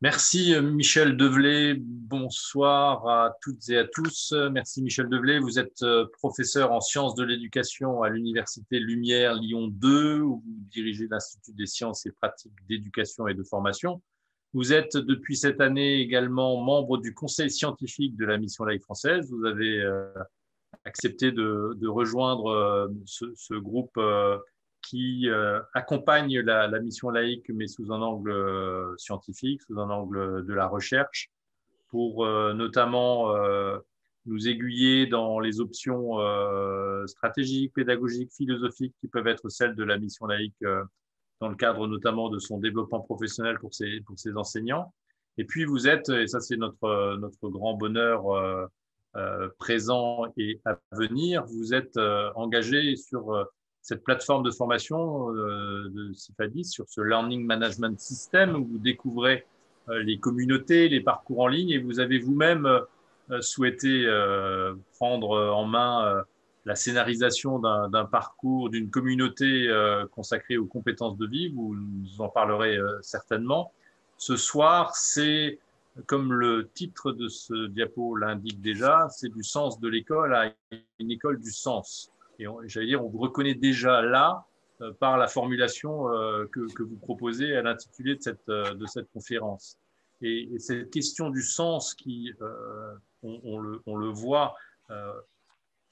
Merci Michel Develay, bonsoir à toutes et à tous. Merci Michel Develay, vous êtes professeur en sciences de l'éducation à l'Université Lumière Lyon 2, où vous dirigez l'Institut des sciences et pratiques d'éducation et de formation. Vous êtes depuis cette année également membre du conseil scientifique de la mission laïque française. Vous avez accepté de rejoindre ce groupe qui accompagne la mission laïque, mais sous un angle scientifique, sous un angle de la recherche, pour notamment nous aiguiller dans les options stratégiques, pédagogiques, philosophiques qui peuvent être celles de la mission laïque dans le cadre notamment de son développement professionnel pour ses enseignants. Et puis vous êtes, et ça c'est notre grand bonheur présent et à venir, vous êtes engagé sur cette plateforme de formation de CIFADIS, sur ce Learning Management System, où vous découvrez les communautés, les parcours en ligne, et vous avez vous-même souhaité prendre en main la scénarisation d'un parcours, d'une communauté consacrée aux compétences de vie. Vous nous en parlerez certainement. Ce soir, c'est, comme le titre de ce diapo l'indique déjà, c'est du sens de l'école à une école du sens. Et j'allais dire, on vous reconnaît déjà là par la formulation que vous proposez à l'intitulé de cette conférence. Et cette question du sens qui, on le voit,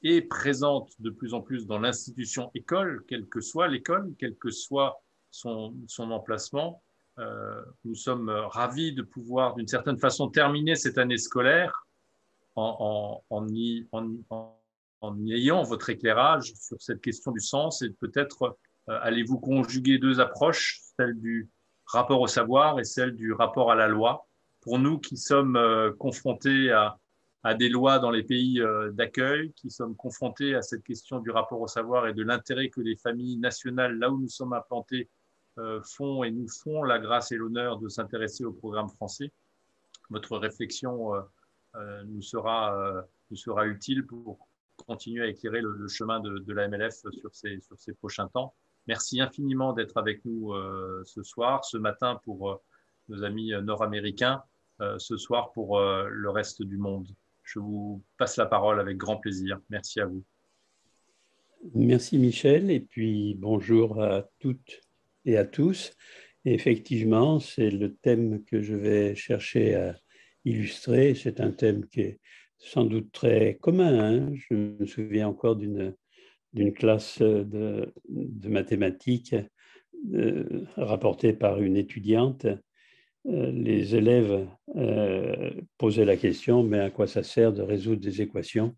est présente de plus en plus dans l'institution école, quelle que soit l'école, quel que soit son emplacement. Nous sommes ravis de pouvoir, d'une certaine façon, terminer cette année scolaire en y ayant votre éclairage sur cette question du sens, et peut-être allez-vous conjuguer deux approches, celle du rapport au savoir et celle du rapport à la loi. Pour nous qui sommes confrontés à des lois dans les pays d'accueil, qui sommes confrontés à cette question du rapport au savoir et de l'intérêt que les familles nationales, là où nous sommes implantés, font et nous font la grâce et l'honneur de s'intéresser au programme français. Votre réflexion nous sera utile pour continuer à éclairer le chemin de la MLF sur ces prochains temps. Merci infiniment d'être avec nous ce soir, ce matin pour nos amis nord-américains, ce soir pour le reste du monde. Je vous passe la parole avec grand plaisir. Merci à vous. Merci Michel, et puis bonjour à toutes et à tous. Et effectivement, c'est le thème que je vais chercher à illustrer. C'est un thème qui est sans doute très commun, hein. Je me souviens encore d'une classe de mathématiques rapportée par une étudiante. Les élèves posaient la question, mais à quoi ça sert de résoudre des équations?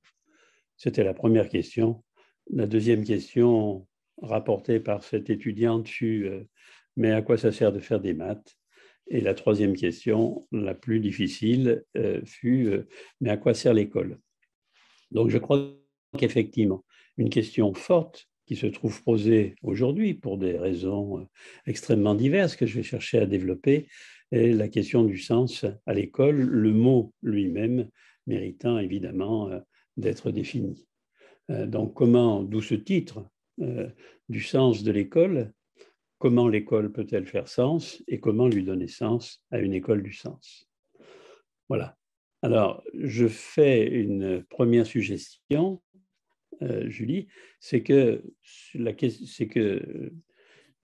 C'était la première question. La deuxième question rapportée par cette étudiante fut mais à quoi ça sert de faire des maths? Et la troisième question, la plus difficile, fut mais à quoi sert l'école? Donc je crois qu'effectivement, une question forte qui se trouve posée aujourd'hui pour des raisons extrêmement diverses que je vais chercher à développer est la question du sens à l'école, le mot lui-même méritant évidemment d'être défini. Donc, d'où ce titre du sens de l'école, comment l'école peut-elle faire sens et comment lui donner sens à une école du sens? Voilà. Alors, je fais une première suggestion, Julie, c'est que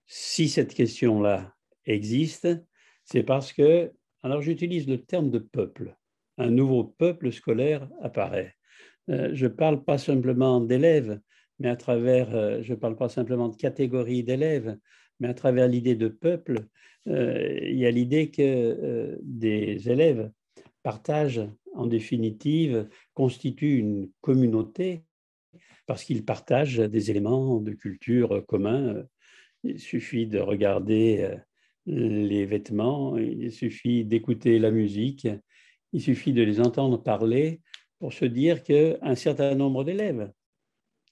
si cette question-là existe, c'est parce que, alors j'utilise le terme de peuple, un nouveau peuple scolaire apparaît. Je ne parle pas simplement d'élèves, mais je ne parle pas simplement de catégories d'élèves, mais à travers l'idée de peuple, il y a l'idée que des élèves partagent, en définitive, constituent une communauté parce qu'ils partagent des éléments de culture communs. Il suffit de regarder les vêtements, il suffit d'écouter la musique, il suffit de les entendre parler pour se dire qu'un certain nombre d'élèves,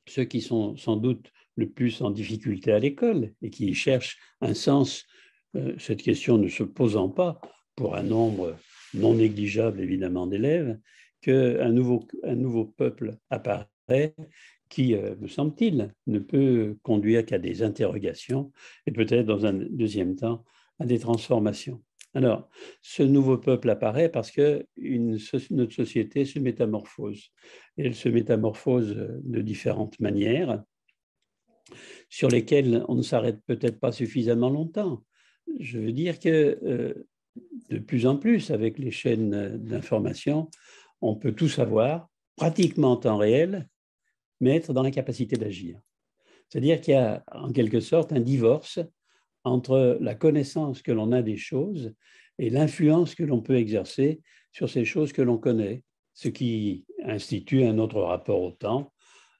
ceux qui sont sans doute le plus en difficulté à l'école et qui cherchent un sens, cette question ne se posant pas pour un nombre non négligeable évidemment d'élèves, qu'un nouveau peuple apparaît qui, me semble-t-il, ne peut conduire qu'à des interrogations et peut-être dans un deuxième temps à des transformations. Alors, ce nouveau peuple apparaît parce que notre société se métamorphose. Et elle se métamorphose de différentes manières, sur lesquelles on ne s'arrête peut-être pas suffisamment longtemps. Je veux dire que de plus en plus, avec les chaînes d'information, on peut tout savoir, pratiquement en temps réel, mais être dans l'incapacité d'agir. C'est-à-dire qu'il y a en quelque sorte un divorce entre la connaissance que l'on a des choses et l'influence que l'on peut exercer sur ces choses que l'on connaît, ce qui institue un autre rapport au temps,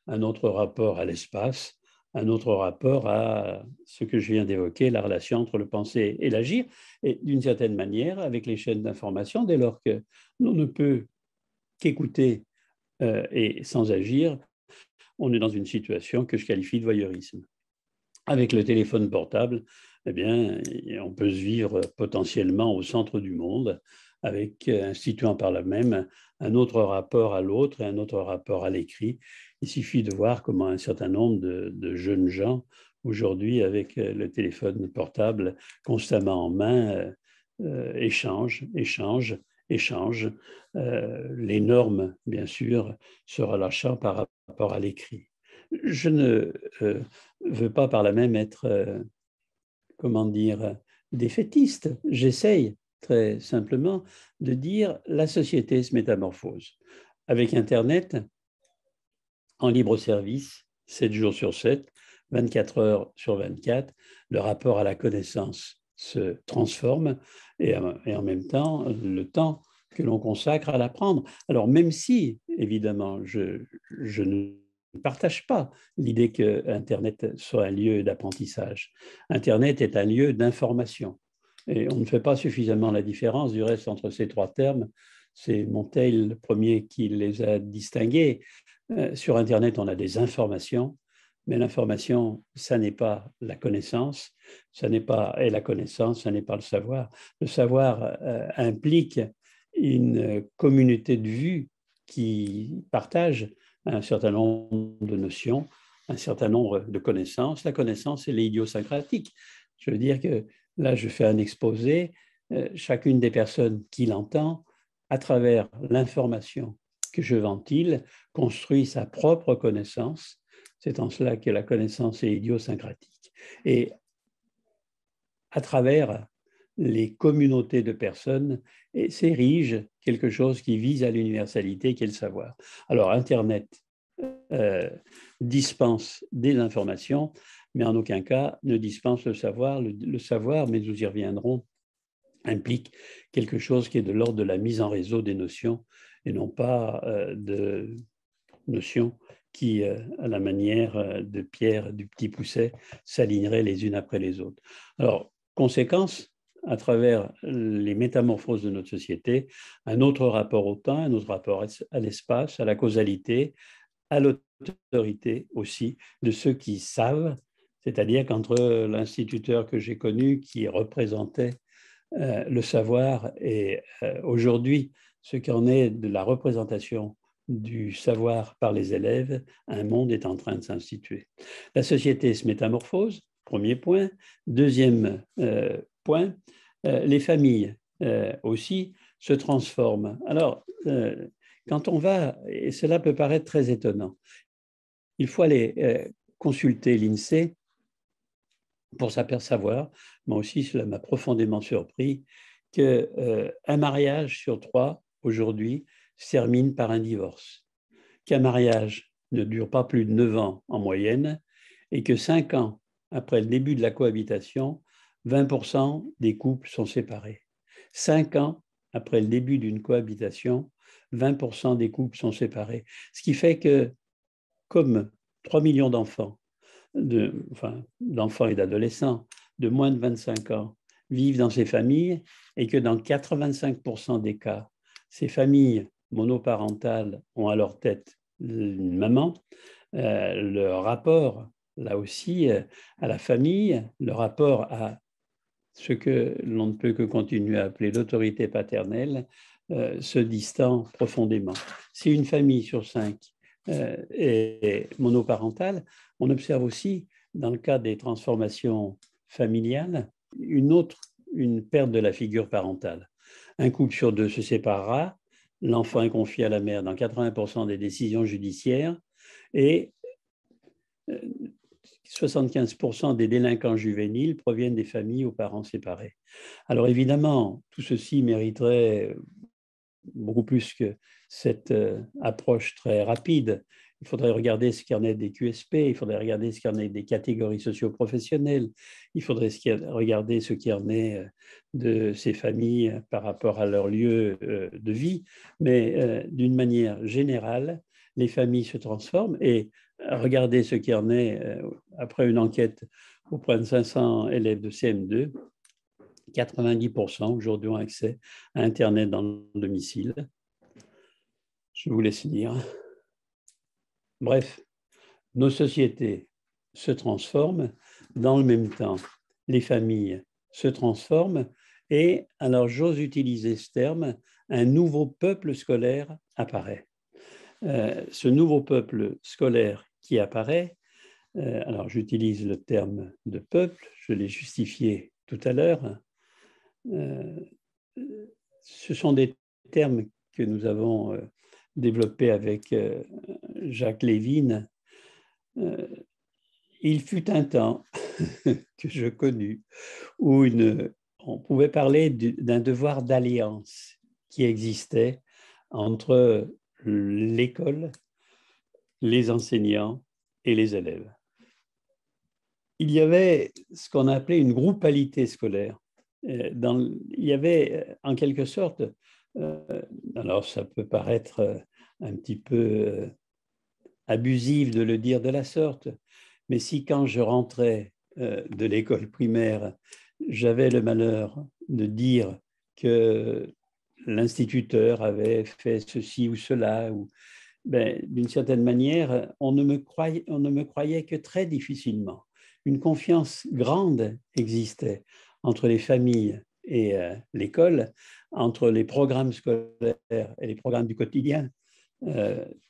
un autre rapport à l'espace, un autre rapport à ce que je viens d'évoquer, la relation entre le penser et l'agir, et d'une certaine manière, avec les chaînes d'information, dès lors que l'on ne peut qu'écouter et sans agir, on est dans une situation que je qualifie de voyeurisme. Avec le téléphone portable, eh bien, on peut se vivre potentiellement au centre du monde, avec instituant par là même un autre rapport à l'autre et un autre rapport à l'écrit. Il suffit de voir comment un certain nombre de jeunes gens, aujourd'hui, avec le téléphone portable constamment en main, échangent. Les normes, bien sûr, se relâchant par rapport à l'écrit. Je ne veux pas par là même être, comment dire, défaitiste. J'essaye très simplement de dire la société se métamorphose. Avec Internet, en libre service, 7 jours sur 7, 24 heures sur 24, le rapport à la connaissance se transforme et en même temps, le temps que l'on consacre à l'apprendre. Alors même si, évidemment, je ne partage pas l'idée que Internet soit un lieu d'apprentissage. Internet est un lieu d'information. Et on ne fait pas suffisamment la différence, du reste, entre ces trois termes. C'est Monteil le premier qui les a distingués. Sur Internet, on a des informations, mais l'information, ça n'est pas la connaissance, et la connaissance, ça n'est pas le savoir. Le savoir implique une communauté de vues qui partage un certain nombre de notions, un certain nombre de connaissances. La connaissance, elle est idiosyncratique. Je veux dire que là, je fais un exposé, chacune des personnes qui l'entend, à travers l'information que je ventile, construit sa propre connaissance. C'est en cela que la connaissance est idiosyncratique. Et à travers les communautés de personnes, s'érige quelque chose qui vise à l'universalité, qui est le savoir. Alors, Internet dispense des informations, mais en aucun cas ne dispense le savoir. Le savoir, mais nous y reviendrons, implique quelque chose qui est de l'ordre de la mise en réseau des notions et non pas de notions qui, à la manière de Pierre du Petit Pousset, s'aligneraient les unes après les autres. Alors, conséquence, à travers les métamorphoses de notre société, un autre rapport au temps, un autre rapport à l'espace, à la causalité, à l'autorité aussi de ceux qui savent, c'est-à-dire qu'entre l'instituteur que j'ai connu qui représentait le savoir et aujourd'hui ce qu'en est de la représentation du savoir par les élèves, un monde est en train de s'instituer. La société se métamorphose, premier point. Deuxième point, les familles aussi se transforment. Alors, quand on va, et cela peut paraître très étonnant, il faut aller consulter l'INSEE pour s'apercevoir, moi aussi cela m'a profondément surpris, qu'un mariage sur 3 aujourd'hui se termine par un divorce, qu'un mariage ne dure pas plus de 9 ans en moyenne et que 5 ans après le début de la cohabitation, 20% des couples sont séparés. 5 ans après le début d'une cohabitation, 20% des couples sont séparés. Ce qui fait que, comme 3 millions d'enfants, d'enfants et d'adolescents de moins de 25 ans vivent dans ces familles et que dans 85% des cas, ces familles monoparentales ont à leur tête une maman, le rapport, là aussi, à la famille, le rapport à ce que l'on ne peut que continuer à appeler l'autorité paternelle, se distend profondément. Si une famille sur 5 est monoparentale, on observe aussi, dans le cas des transformations familiales, une autre une perte de la figure parentale. Un couple sur deux se séparera, l'enfant est confié à la mère dans 80% des décisions judiciaires et 75% des délinquants juvéniles proviennent des familles aux parents séparés. Alors évidemment, tout ceci mériterait beaucoup plus que cette approche très rapide. Il faudrait regarder ce qu'il y en est des QSP, il faudrait regarder ce qu'il y en est des catégories socio-professionnelles, il faudrait regarder ce qu'il y en est de ces familles par rapport à leur lieu de vie. Mais d'une manière générale, les familles se transforment et regardez ce qu'il y en est après une enquête auprès de 500 élèves de CM2. 90% aujourd'hui ont accès à Internet dans le domicile. Je vous laisse lire. Bref, nos sociétés se transforment. Dans le même temps, les familles se transforment. Et alors, j'ose utiliser ce terme, un nouveau peuple scolaire apparaît. Ce nouveau peuple scolaire qui apparaît, alors j'utilise le terme de peuple, je l'ai justifié tout à l'heure. Ce sont des termes que nous avons développés avec Jacques Lévin. Il fut un temps que je connus où on pouvait parler d'un devoir d'alliance qui existait entre l'école, les enseignants et les élèves. Il y avait ce qu'on appelait une groupalité scolaire. Il y avait en quelque sorte, alors ça peut paraître un petit peu abusif de le dire de la sorte, mais si quand je rentrais de l'école primaire, j'avais le malheur de dire que l'instituteur avait fait ceci ou cela, ou, d'une certaine manière, on ne me croyait que très difficilement. Une confiance grande existait entre les familles et l'école, entre les programmes scolaires et les programmes du quotidien.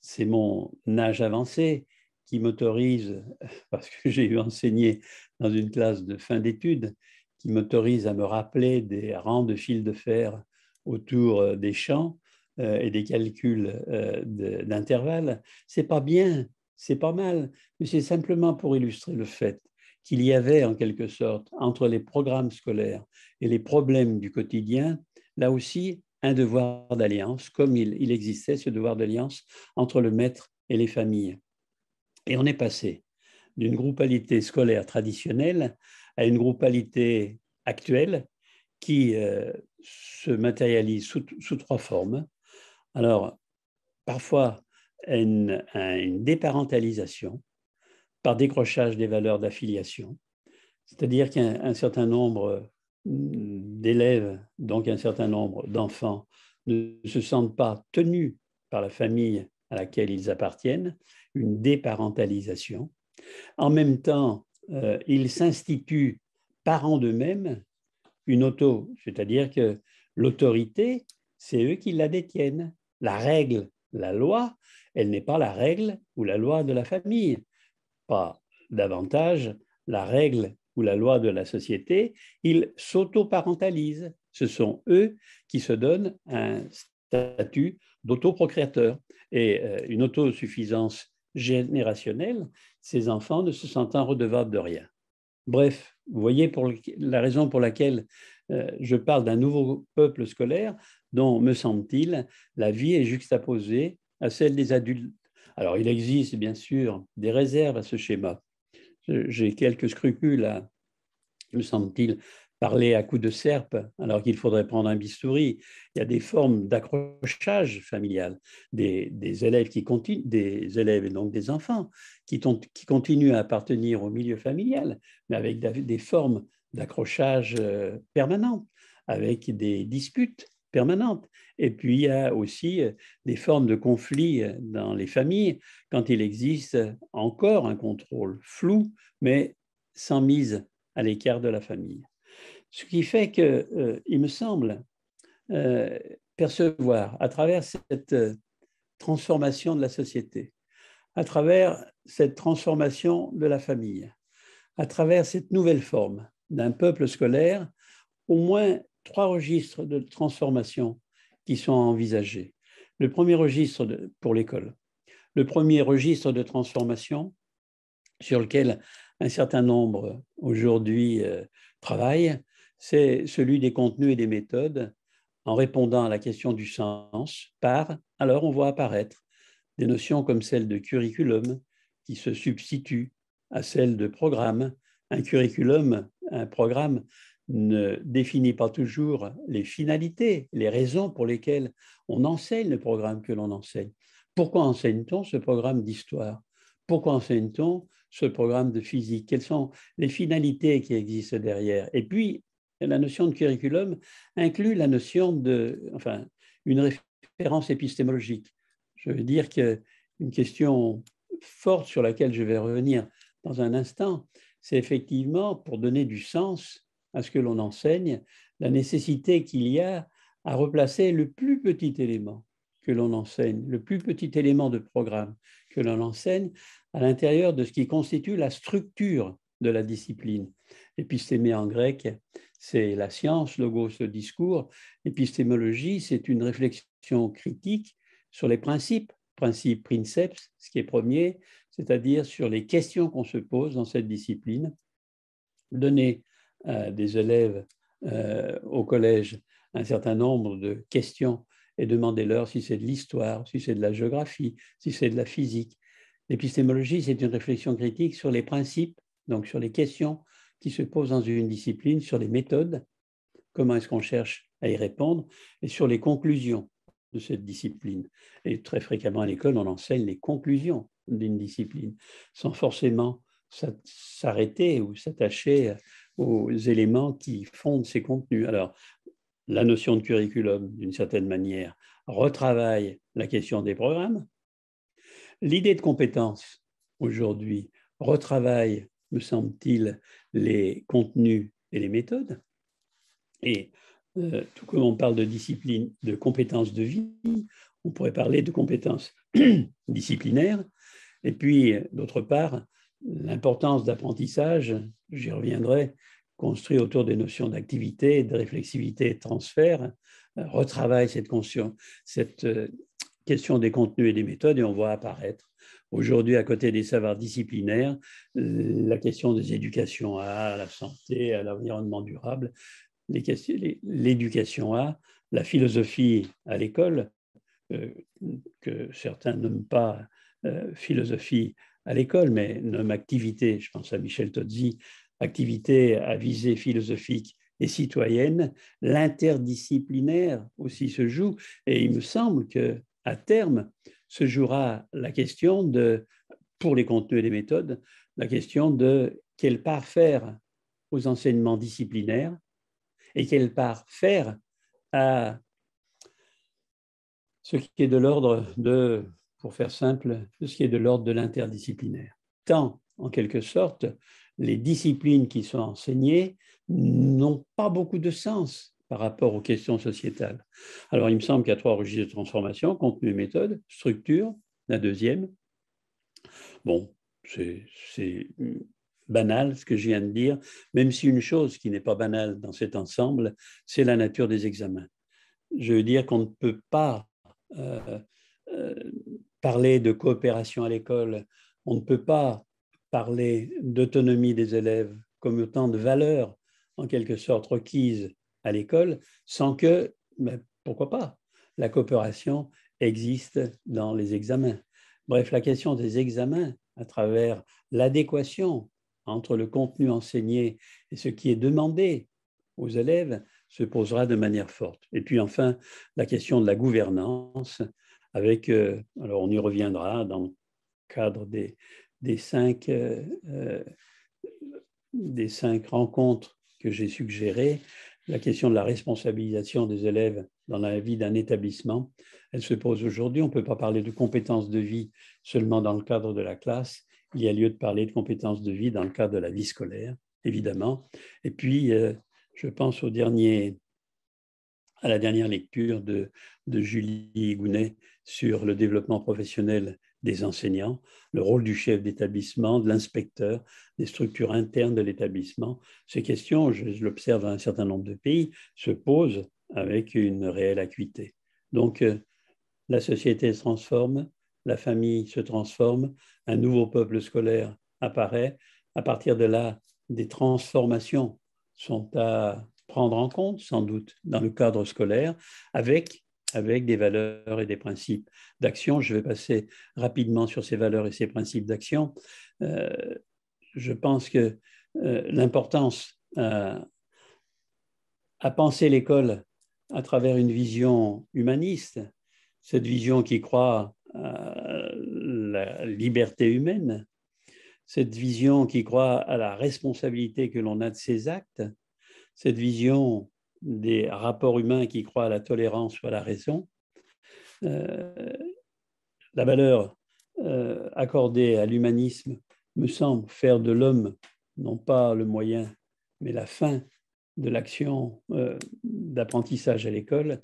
C'est mon âge avancé qui m'autorise, parce que j'ai eu enseigné dans une classe de fin d'études, qui m'autorise à me rappeler des rangs de fils de fer autour des champs et des calculs d'intervalles. C'est pas bien, c'est pas mal, mais c'est simplement pour illustrer le fait qu'il y avait en quelque sorte entre les programmes scolaires et les problèmes du quotidien, là aussi, un devoir d'alliance, comme il existait ce devoir d'alliance entre le maître et les familles. Et on est passé d'une groupalité scolaire traditionnelle à une groupalité actuelle qui se matérialise sous trois formes. Alors, parfois, une déparentalisation par décrochage des valeurs d'affiliation, c'est-à-dire qu'un certain nombre d'élèves, donc un certain nombre d'enfants, ne se sentent pas tenus par la famille à laquelle ils appartiennent, une déparentalisation. En même temps, ils s'instituent parents d'eux-mêmes une c'est-à-dire que l'autorité, c'est eux qui la détiennent. La règle, la loi, elle n'est pas la règle ou la loi de la famille, pas davantage la règle ou la loi de la société, ils s'autoparentalisent. Ce sont eux qui se donnent un statut d'autoprocréateur et une autosuffisance générationnelle, ces enfants ne se sentant redevables de rien. Bref, vous voyez la raison pour laquelle je parle d'un nouveau peuple scolaire dont, me semble-t-il, la vie est juxtaposée à celle des adultes. Alors, il existe bien sûr des réserves à ce schéma. J'ai quelques scrupules à, me semble-t-il, parler à coups de serpe alors qu'il faudrait prendre un bistouri. Il y a des formes d'accrochage familial, des élèves des élèves et donc des enfants qui continuent à appartenir au milieu familial, mais avec des formes d'accrochage permanentes, avec des disputes permanentes. Et puis, il y a aussi des formes de conflits dans les familles quand il existe encore un contrôle flou, mais sans mise à l'écart de la famille. Ce qui fait qu'il me semble percevoir à travers cette transformation de la société, à travers cette transformation de la famille, à travers cette nouvelle forme d'un peuple scolaire, au moins 3 registres de transformation qui sont envisagés. Le premier registre pour l'école. Le premier registre de transformation sur lequel un certain nombre aujourd'hui travaillent, c'est celui des contenus et des méthodes en répondant à la question du sens alors on voit apparaître des notions comme celle de curriculum qui se substituent à celle de programme. Un curriculum, un programme ne définit pas toujours les finalités, les raisons pour lesquelles on enseigne le programme que l'on enseigne. Pourquoi enseigne-t-on ce programme d'histoire? Pourquoi enseigne-t-on ce programme de physique? Quelles sont les finalités qui existent derrière? Et puis, la notion de curriculum inclut la notion une référence épistémologique. Je veux dire qu'une question forte sur laquelle je vais revenir dans un instant, c'est effectivement, pour donner du sens à ce que l'on enseigne, la nécessité qu'il y a à replacer le plus petit élément que l'on enseigne, le plus petit élément de programme que l'on enseigne à l'intérieur de ce qui constitue la structure de la discipline. Épistémé en grec, c'est la science, logos, le discours. Épistémologie, c'est une réflexion critique sur les principes princeps, ce qui est premier, c'est-à-dire sur les questions qu'on se pose dans cette discipline. Donner à des élèves au collège un certain nombre de questions et demander-leur si c'est de l'histoire, si c'est de la géographie, si c'est de la physique. L'épistémologie, c'est une réflexion critique sur les principes, donc sur les questions qui se posent dans une discipline, sur les méthodes, comment est-ce qu'on cherche à y répondre, et sur les conclusions de cette discipline. Et très fréquemment à l'école, on enseigne les conclusions d'une discipline, sans forcément s'arrêter ou s'attacher aux éléments qui fondent ces contenus. Alors, la notion de curriculum, d'une certaine manière, retravaille la question des programmes. L'idée de compétence, aujourd'hui, retravaille, me semble-t-il, les contenus et les méthodes. Et tout comme on parle de discipline, de compétences de vie, on pourrait parler de compétences disciplinaires. Et puis, d'autre part, l'importance d'apprentissage, j'y reviendrai, construit autour des notions d'activité, de réflexivité et de transfert, retravaille cette question des contenus et des méthodes et on voit apparaître aujourd'hui, à côté des savoirs disciplinaires, la question des éducations à la santé, à l'environnement durable, l'éducation à la philosophie à l'école, que certains nomment pas philosophie à l'école, mais nomment activité, je pense à Michel Tozzi, activité à visée philosophique et citoyenne, l'interdisciplinaire aussi se joue, et il me semble qu'à terme se jouera la question pour les contenus et les méthodes, la question de quelle part faire aux enseignements disciplinaires et quelle part faire à ce qui est de l'ordre de, pour faire simple, ce qui est de l'ordre de l'interdisciplinaire. Tant, en quelque sorte, les disciplines qui sont enseignées n'ont pas beaucoup de sens par rapport aux questions sociétales. Alors, il me semble qu'il y a 3 registres de transformation, contenu et méthode, structure, la deuxième. Bon, c'est banal ce que je viens de dire, même si une chose qui n'est pas banale dans cet ensemble, c'est la nature des examens. Je veux dire qu'on ne peut pas parler de coopération à l'école, on ne peut pas parler d'autonomie des élèves comme autant de valeurs en quelque sorte requises à l'école sans que, mais pourquoi pas, la coopération existe dans les examens. Bref, la question des examens à travers l'adéquation entre le contenu enseigné et ce qui est demandé aux élèves se posera de manière forte. Et puis enfin, la question de la gouvernance avec, alors on y reviendra dans le cadre des 5 rencontres que j'ai suggérées, la question de la responsabilisation des élèves dans la vie d'un établissement, elle se pose aujourd'hui. On ne peut pas parler de compétences de vie seulement dans le cadre de la classe. Il y a lieu de parler de compétences de vie dans le cadre de la vie scolaire, évidemment. Et puis, je pense à la dernière lecture de Julie Gounet sur le développement professionnel des enseignants, le rôle du chef d'établissement, de l'inspecteur, des structures internes de l'établissement. Ces questions, je l'observe dans un certain nombre de pays, se posent avec une réelle acuité. Donc, la société se transforme, la famille se transforme, un nouveau peuple scolaire apparaît. À partir de là, des transformations sont à prendre en compte, sans doute, dans le cadre scolaire, avec des valeurs et des principes d'action. Je vais passer rapidement sur ces valeurs et ces principes d'action. Je pense que l'importance à penser l'école à travers une vision humaniste, cette vision qui croit à la liberté humaine, cette vision qui croit à la responsabilité que l'on a de ses actes, cette vision des rapports humains qui croit à la tolérance ou à la raison, la valeur accordée à l'humanisme me semble faire de l'homme non pas le moyen, mais la fin de l'action d'apprentissage à l'école,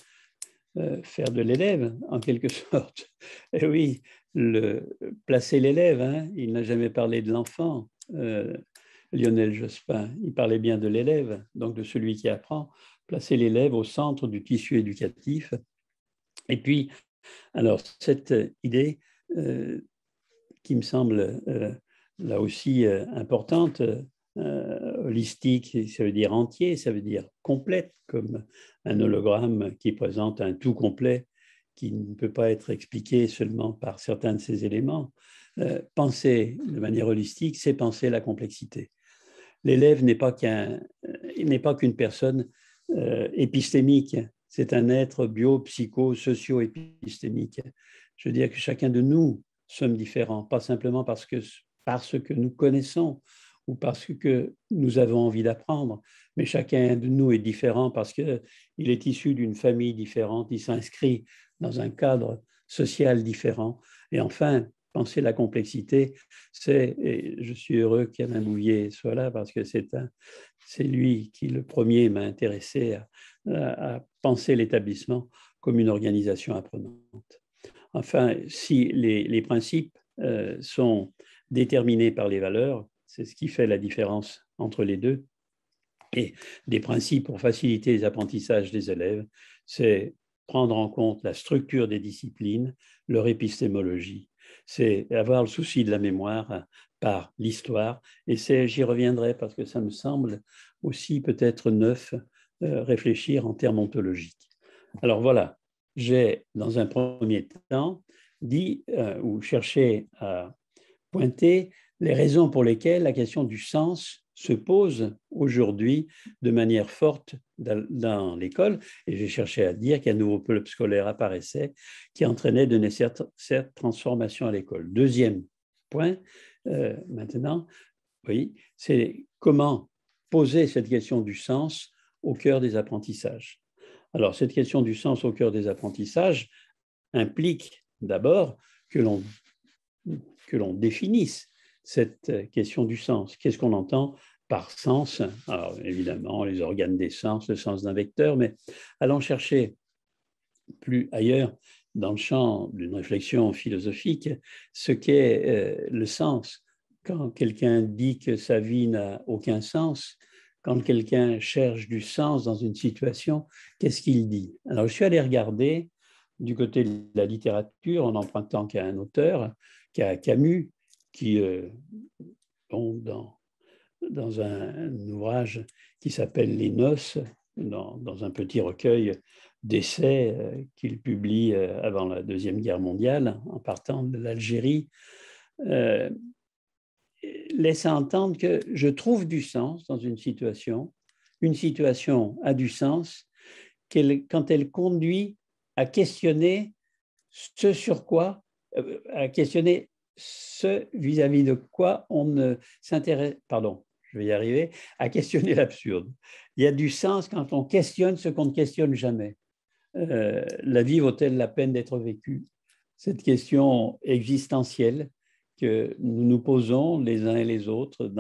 faire de l'élève en quelque sorte. Et oui, placer l'élève, hein, il n'a jamais parlé de l'enfant, Lionel Jospin, il parlait bien de l'élève, donc de celui qui apprend, placer l'élève au centre du tissu éducatif. Et puis, alors, cette idée qui me semble là aussi importante, holistique, ça veut dire entier, ça veut dire complète, comme un hologramme qui présente un tout complet qui ne peut pas être expliqué seulement par certains de ces éléments. Penser de manière holistique, c'est penser la complexité. L'élève n'est pas qu'une personne épistémique, c'est un être bio, psycho, socio-épistémique. Je veux dire que chacun de nous sommes différents, pas simplement parce que nous connaissons ou parce que nous avons envie d'apprendre, mais chacun de nous est différent parce qu'il est issu d'une famille différente, il s'inscrit dans un cadre social différent. Et enfin, penser la complexité, et je suis heureux qu'Alain Bouvier soit là parce que c'est lui qui, le premier, m'a intéressé à penser l'établissement comme une organisation apprenante. Enfin, si les principes sont déterminés par les valeurs, c'est ce qui fait la différence entre les deux. Et des principes pour faciliter les apprentissages des élèves, c'est prendre en compte la structure des disciplines, leur épistémologie, c'est avoir le souci de la mémoire par l'histoire, et j'y reviendrai parce que ça me semble aussi peut-être neuf, réfléchir en termes ontologiques. Alors voilà, j'ai dans un premier temps dit ou cherché à pointer les raisons pour lesquelles la question du sens se pose aujourd'hui de manière forte dans l'école. Et j'ai cherché à dire qu'un nouveau peuple scolaire apparaissait qui entraînait de cette transformation à l'école. Deuxième point, maintenant, oui, c'est comment poser cette question du sens au cœur des apprentissages. Alors, cette question du sens au cœur des apprentissages implique d'abord que l'on définisse cette question du sens. Qu'est-ce qu'on entend par sens? Alors, évidemment, les organes des sens, le sens d'un vecteur, mais allons chercher plus ailleurs, dans le champ d'une réflexion philosophique, ce qu'est le sens. Quand quelqu'un dit que sa vie n'a aucun sens, quand quelqu'un cherche du sens dans une situation, qu'est-ce qu'il dit? Alors, je suis allé regarder du côté de la littérature, en empruntant qu'à un auteur, qu'à Camus, qui, dans un ouvrage qui s'appelle Les Noces, dans un petit recueil d'essais qu'il publie avant la Deuxième Guerre mondiale, en partant de l'Algérie, laisse entendre que je trouve du sens dans une situation a du sens quand elle conduit à questionner ce sur quoi, à questionner ce vis-à-vis de quoi on ne s'intéresse, pardon, je vais y arriver, à questionner l'absurde. Il y a du sens quand on questionne ce qu'on ne questionne jamais. La vie vaut-elle la peine d'être vécue? Cette question existentielle que nous nous posons les uns et les autres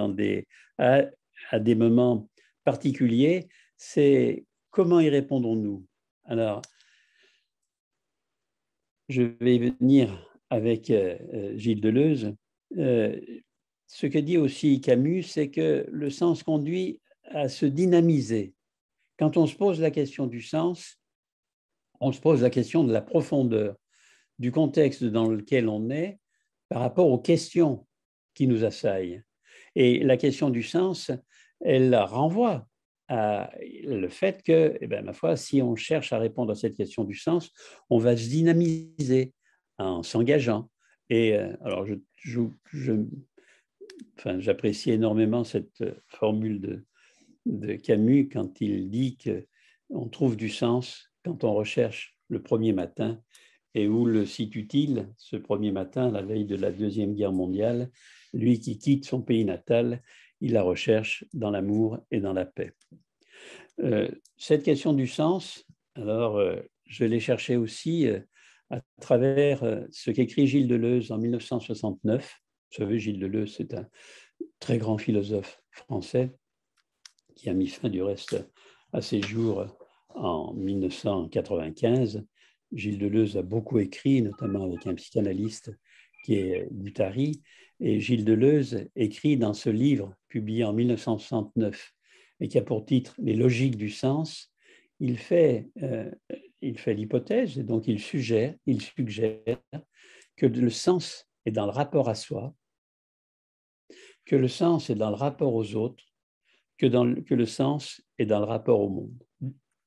à des moments particuliers, c'est comment y répondons-nous? Alors, je vais y venir avec Gilles Deleuze, ce que dit aussi Camus, c'est que le sens conduit à se dynamiser. Quand on se pose la question du sens, on se pose la question de la profondeur, du contexte dans lequel on est par rapport aux questions qui nous assaillent. Et la question du sens, elle renvoie à le fait que, eh bien, ma foi, si on cherche à répondre à cette question du sens, on va se dynamiser en s'engageant. Et alors, j'apprécie énormément cette formule de Camus quand il dit qu'on trouve du sens quand on recherche le premier matin. Et où le situe-t-il, ce premier matin, la veille de la Deuxième Guerre mondiale? Lui qui quitte son pays natal, il la recherche dans l'amour et dans la paix. Cette question du sens, alors je l'ai cherchée aussi à travers ce qu'écrit Gilles Deleuze en 1969. Vous savez, Gilles Deleuze, c'est un très grand philosophe français qui a mis fin du reste à ses jours en 1995. Gilles Deleuze a beaucoup écrit, notamment avec un psychanalyste qui est Guattari. Et Gilles Deleuze écrit dans ce livre publié en 1969 et qui a pour titre « Les logiques du sens », il fait l'hypothèse, et donc il suggère que le sens est dans le rapport à soi, que le sens est dans le rapport aux autres, que le sens est dans le rapport au monde.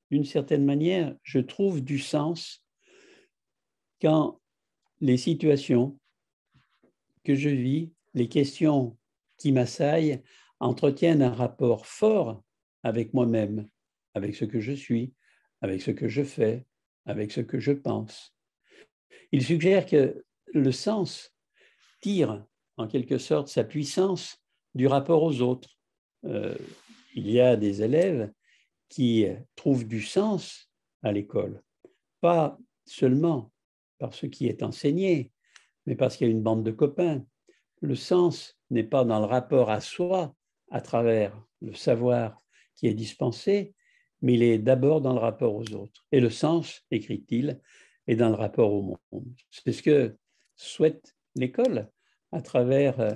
D'une certaine manière, je trouve du sens quand les situations que je vis, les questions qui m'assaillent, entretiennent un rapport fort avec moi-même, avec ce que je suis, avec ce que je fais, avec ce que je pense. Il suggère que le sens tire en quelque sorte sa puissance du rapport aux autres. Il y a des élèves qui trouvent du sens à l'école, pas seulement par ce qui est enseigné, mais parce qu'il y a une bande de copains. Le sens n'est pas dans le rapport à soi à travers le savoir qui est dispensé, mais il est d'abord dans le rapport aux autres. Et le sens, écrit-il, est dans le rapport au monde. C'est ce que souhaite l'école à travers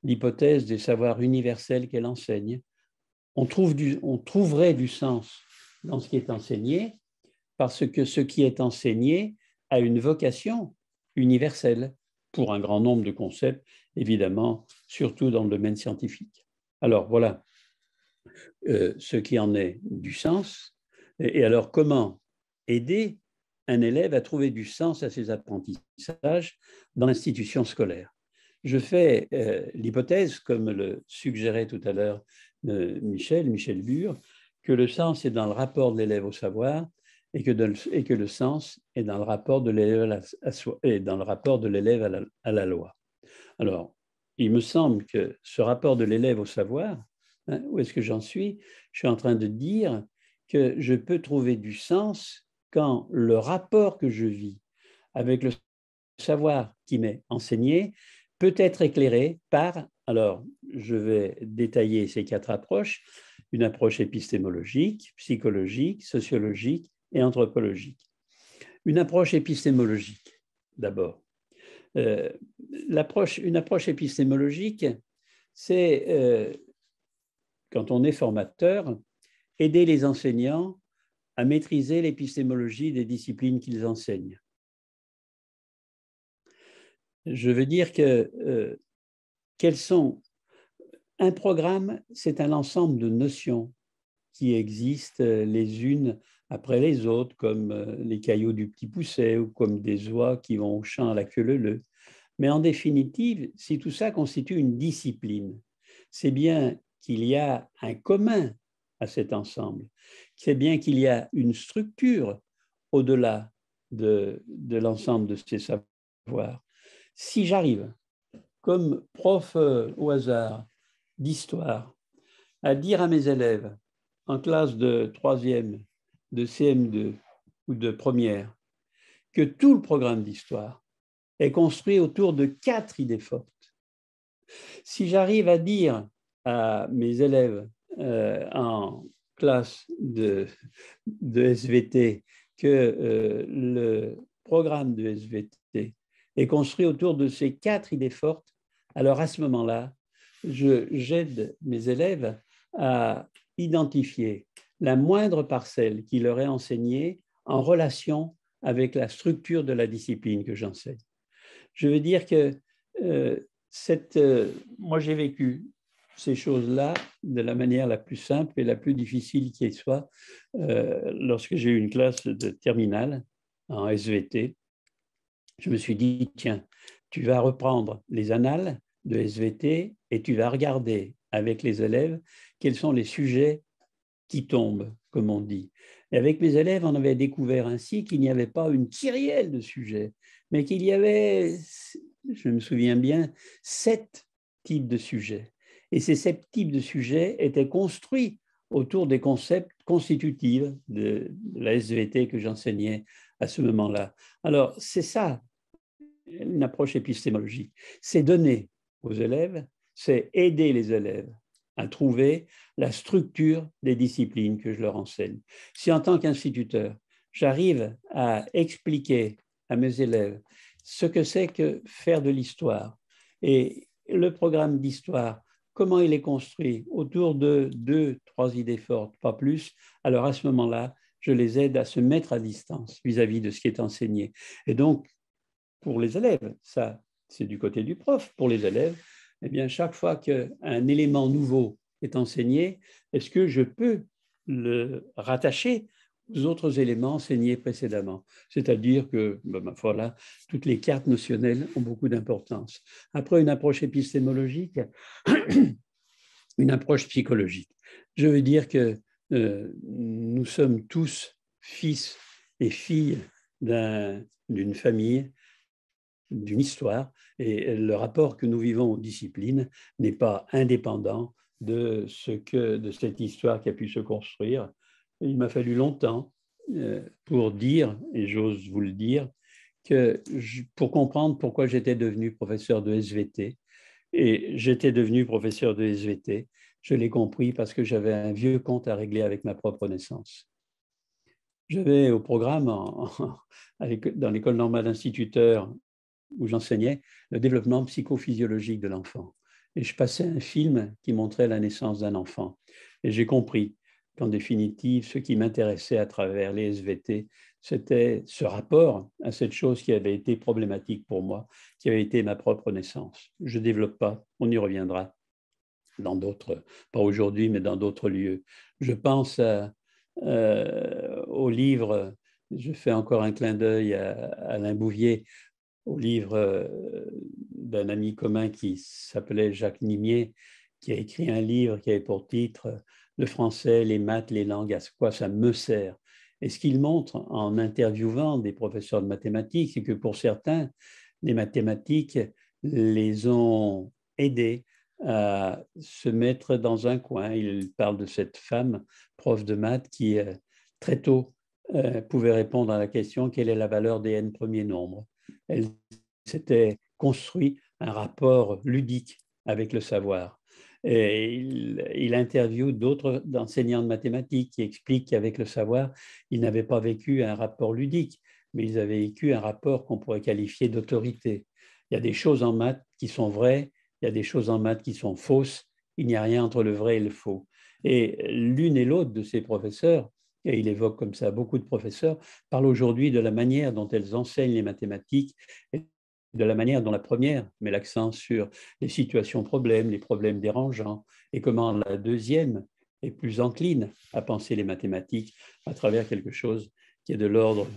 l'hypothèse des savoirs universels qu'elle enseigne. On trouverait du sens dans ce qui est enseigné parce que ce qui est enseigné a une vocation universelle pour un grand nombre de concepts, évidemment, surtout dans le domaine scientifique. Alors voilà ce qui en est du sens. Et alors comment aider un élève à trouver du sens à ses apprentissages dans l'institution scolaire? Je fais l'hypothèse, comme le suggérait tout à l'heure Michel Bure, que le sens est dans le rapport de l'élève au savoir et que le sens est dans le rapport de l'élève à la loi. Alors, il me semble que ce rapport de l'élève au savoir, où est-ce que j'en suis? Je suis en train de dire que je peux trouver du sens quand le rapport que je vis avec le savoir qui m'est enseigné peut être éclairé par, alors je vais détailler ces 4 approches, une approche épistémologique, psychologique, sociologique et anthropologique. Une approche épistémologique, d'abord. Une approche épistémologique, c'est, quand on est formateur, aider les enseignants à maîtriser l'épistémologie des disciplines qu'ils enseignent. Je veux dire que un programme, c'est un ensemble de notions qui existent les unes après les autres, comme les cailloux du petit pousset ou comme des oies qui vont au champ à la queue leu-leu. Mais en définitive, si tout ça constitue une discipline, c'est bien qu'il y a un commun à cet ensemble, c'est bien qu'il y a une structure au-delà de l'ensemble de ces savoirs. Si j'arrive, comme prof au hasard d'histoire, à dire à mes élèves en classe de 3e, de CM2 ou de première, que tout le programme d'histoire est construit autour de 4 idées fortes. Si j'arrive à dire à mes élèves en classe de SVT que le programme de SVT est construit autour de ces 4 idées fortes, alors à ce moment-là, j'aide mes élèves à identifier la moindre parcelle qui leur est enseignée en relation avec la structure de la discipline que j'enseigne. Je veux dire que moi, j'ai vécu ces choses-là de la manière la plus simple et la plus difficile qui soit lorsque j'ai eu une classe de terminale en SVT. Je me suis dit, tiens, tu vas reprendre les annales de SVT et tu vas regarder avec les élèves quels sont les sujets qui tombent, comme on dit. Et avec mes élèves, on avait découvert ainsi qu'il n'y avait pas une kyrielle de sujets, mais qu'il y avait, je me souviens bien, 7 types de sujets. Et ces 7 types de sujets étaient construits autour des concepts constitutifs de la SVT que j'enseignais à ce moment-là. Alors, c'est ça, une approche épistémologique. C'est donner aux élèves, c'est aider les élèves à trouver la structure des disciplines que je leur enseigne. Si en tant qu'instituteur, j'arrive à expliquer à mes élèves ce que c'est que faire de l'histoire et le programme d'histoire, comment il est construit autour de 2, 3 idées fortes, pas plus, alors à ce moment-là, je les aide à se mettre à distance vis-à-vis de ce qui est enseigné. Et donc, pour les élèves, ça, c'est du côté du prof. Pour les élèves, eh bien, chaque fois qu'un élément nouveau est enseigné, est-ce que je peux le rattacher aux autres éléments enseignés précédemment? C'est-à-dire que, ma foi, là, toutes les cartes notionnelles ont beaucoup d'importance. Après, une approche épistémologique, une approche psychologique. Je veux dire que nous sommes tous fils et filles d'une famille, d'une histoire, et le rapport que nous vivons aux disciplines n'est pas indépendant de cette histoire qui a pu se construire. Il m'a fallu longtemps pour dire, et j'ose vous le dire, pour comprendre pourquoi j'étais devenu professeur de SVT, et j'étais devenu professeur de SVT, je l'ai compris parce que j'avais un vieux compte à régler avec ma propre naissance. J'avais au programme dans l'école normale d'instituteur où j'enseignais le développement psychophysiologique de l'enfant. Et je passais un film qui montrait la naissance d'un enfant. Et j'ai compris qu'en définitive, ce qui m'intéressait à travers les SVT, c'était ce rapport à cette chose qui avait été problématique pour moi, qui avait été ma propre naissance. Je ne développe pas, on y reviendra dans d'autres, pas aujourd'hui, mais dans d'autres lieux. Je pense au livre, je fais encore un clin d'œil à Alain Bouvier, au livre d'un ami commun qui s'appelait Jacques Nimier, qui a écrit un livre qui avait pour titre « Le français, les maths, les langues, à quoi ça me sert ?» Et ce qu'il montre en interviewant des professeurs de mathématiques, c'est que pour certains, les mathématiques les ont aidés à se mettre dans un coin. Il parle de cette femme, prof de maths, qui très tôt pouvait répondre à la question « Quelle est la valeur des n premiers nombres ?» Elle s'était construit un rapport ludique avec le savoir. Et il interviewe d'autres enseignants de mathématiques qui expliquent qu'avec le savoir, ils n'avaient pas vécu un rapport ludique, mais ils avaient vécu un rapport qu'on pourrait qualifier d'autorité. Il y a des choses en maths qui sont vraies, il y a des choses en maths qui sont fausses, il n'y a rien entre le vrai et le faux. Et l'une et l'autre de ces professeurs, et il évoque comme ça beaucoup de professeurs, parlent aujourd'hui de la manière dont elles enseignent les mathématiques et de la manière dont la première met l'accent sur les situations problèmes, les problèmes dérangeants, et comment la deuxième est plus encline à penser les mathématiques à travers quelque chose qui est de l'ordre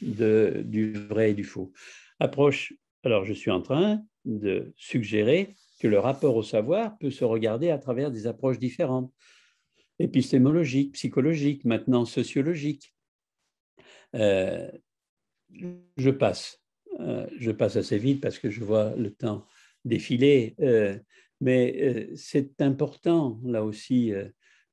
du vrai et du faux. Approche, alors je suis en train de suggérer que le rapport au savoir peut se regarder à travers des approches différentes, épistémologiques, psychologiques, maintenant sociologiques. Je passe assez vite parce que je vois le temps défiler, mais c'est important là aussi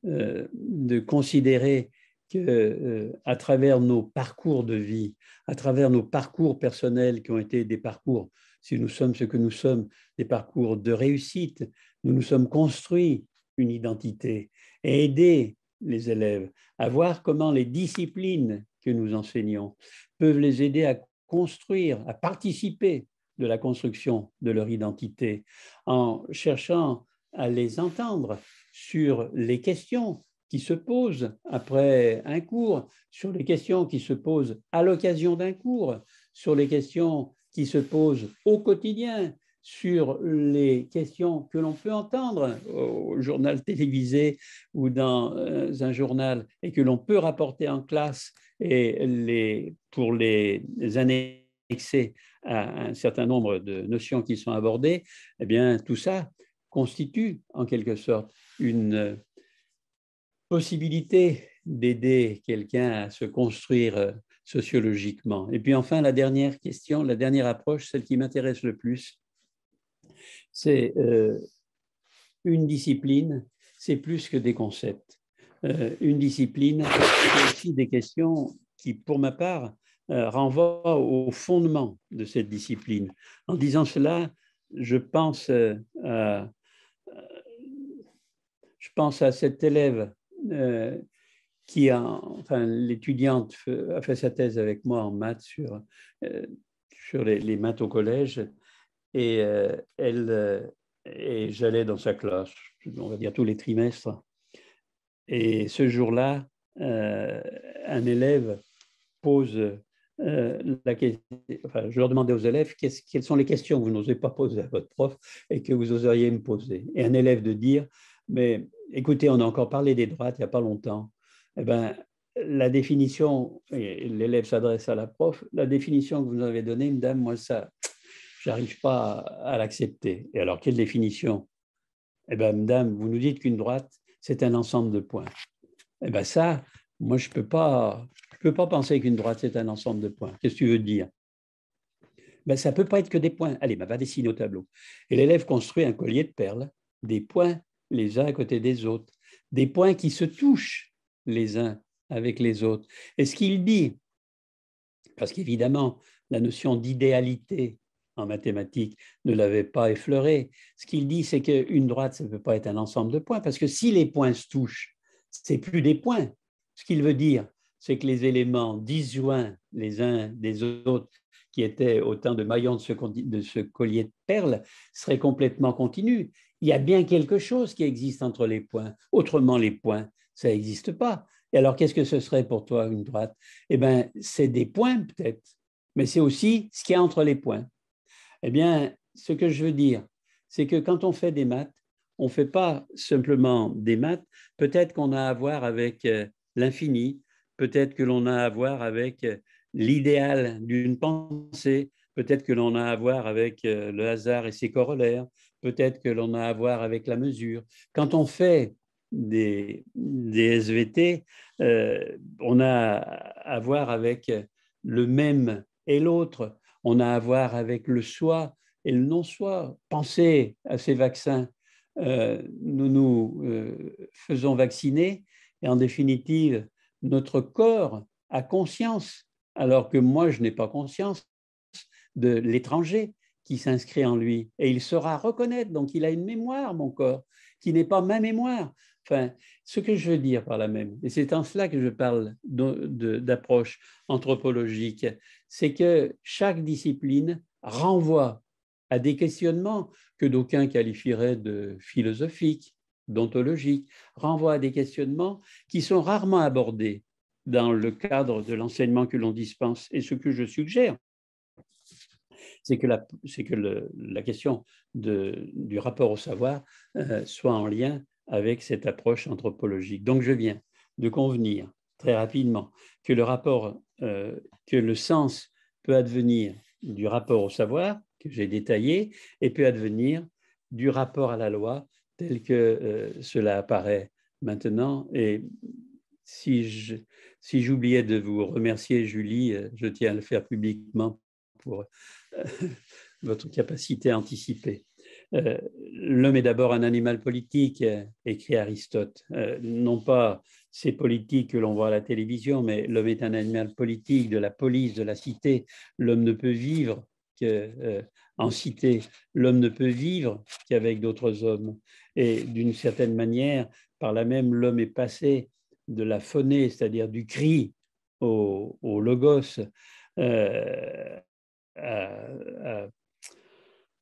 de considérer qu'à travers nos parcours de vie, à travers nos parcours personnels qui ont été des parcours, si nous sommes ce que nous sommes, des parcours de réussite, nous nous sommes construits une identité et aider les élèves à voir comment les disciplines que nous enseignons peuvent les aider à construire, à participer de la construction de leur identité, en cherchant à les entendre sur les questions qui se posent après un cours, sur les questions qui se posent à l'occasion d'un cours, sur les questions qui se posent au quotidien, sur les questions que l'on peut entendre au journal télévisé ou dans un journal et que l'on peut rapporter en classe et pour les annexer à un certain nombre de notions qui sont abordées, eh bien, tout ça constitue en quelque sorte une possibilité d'aider quelqu'un à se construire sociologiquement. Et puis enfin, la dernière question, la dernière approche, celle qui m'intéresse le plus, c'est une discipline, c'est plus que des concepts. Une discipline, c'est aussi des questions qui, pour ma part, renvoient au fondement de cette discipline. En disant cela, je pense à cet élève qui enfin, l'étudiante a fait sa thèse avec moi en maths sur les maths au collège, et et j'allais dans sa classe, on va dire tous les trimestres. Et ce jour-là, un élève pose la question, enfin, je leur demandais aux élèves quelles sont les questions que vous n'osez pas poser à votre prof et que vous oseriez me poser. Et un élève de dire, mais écoutez, on a encore parlé des droites il n'y a pas longtemps. Eh ben, la définition, et l'élève s'adresse à la prof, la définition que vous nous avez donnée, madame, moi, ça, j'arrive pas à l'accepter. Et alors, quelle définition? Eh bien, madame, vous nous dites qu'une droite, c'est un ensemble de points. Eh bien, ça, moi, je peux pas penser qu'une droite, c'est un ensemble de points. Qu'est-ce que tu veux dire? Ben, ça ne peut pas être que des points. Allez, ben, va dessiner au tableau. Et l'élève construit un collier de perles, des points les uns à côté des autres, des points qui se touchent les uns avec les autres. Et ce qu'il dit, parce qu'évidemment, la notion d'idéalité en mathématiques ne l'avait pas effleuré, ce qu'il dit, c'est qu'une droite, ça ne peut pas être un ensemble de points, parce que si les points se touchent, ce n'est plus des points. Ce qu'il veut dire, c'est que les éléments disjoints les uns des autres, qui étaient autant de maillons de ce collier de perles, seraient complètement continus. Il y a bien quelque chose qui existe entre les points. Autrement, les points, ça n'existe pas. Et alors, qu'est-ce que ce serait pour toi une droite? Eh bien, c'est des points peut-être, mais c'est aussi ce qu'il y a entre les points. Eh bien, ce que je veux dire, c'est que quand on fait des maths, on ne fait pas simplement des maths. Peut-être qu'on a à voir avec l'infini, peut-être que l'on a à voir avec l'idéal d'une pensée, peut-être que l'on a à voir avec le hasard et ses corollaires, peut-être que l'on a à voir avec la mesure. Quand on fait des SVT, on a à voir avec le même et l'autre, on a à voir avec le soi et le non-soi. Pensez à ces vaccins. Nous nous faisons vacciner et en définitive, notre corps a conscience, alors que moi, je n'ai pas conscience de l'étranger qui s'inscrit en lui. Et il saura reconnaître, donc il a une mémoire, mon corps, qui n'est pas ma mémoire. Enfin, ce que je veux dire par là même, et c'est en cela que je parle d'approche anthropologique, c'est que chaque discipline renvoie à des questionnements que d'aucuns qualifieraient de philosophiques, d'ontologiques, renvoie à des questionnements qui sont rarement abordés dans le cadre de l'enseignement que l'on dispense. Et ce que je suggère, c'est que la question du rapport au savoir soit en lien avec cette approche anthropologique. Donc, je viens de convenir très rapidement que que le sens peut advenir du rapport au savoir, que j'ai détaillé, et peut advenir du rapport à la loi tel que cela apparaît maintenant. Et si j'oubliais de vous remercier, Julie, je tiens à le faire publiquement pour votre capacité à anticiper. L'homme est d'abord un animal politique, écrit Aristote. Non pas ces politiques que l'on voit à la télévision, mais l'homme est un animal politique de la police, de la cité. L'homme ne peut vivre qu'en cité. L'homme ne peut vivre qu'avec d'autres hommes. Et d'une certaine manière, par là même, l'homme est passé de la phonée, c'est-à-dire du cri, au logos, à,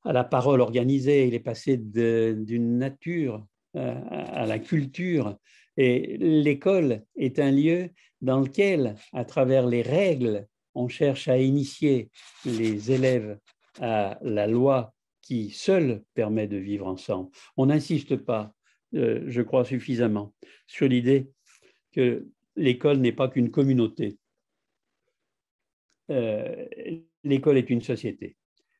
à la parole organisée, il est passé d'une nature à la culture. Et l'école est un lieu dans lequel, à travers les règles, on cherche à initier les élèves à la loi qui seule permet de vivre ensemble. On n'insiste pas, je crois suffisamment, sur l'idée que l'école n'est pas qu'une communauté. L'école est une société.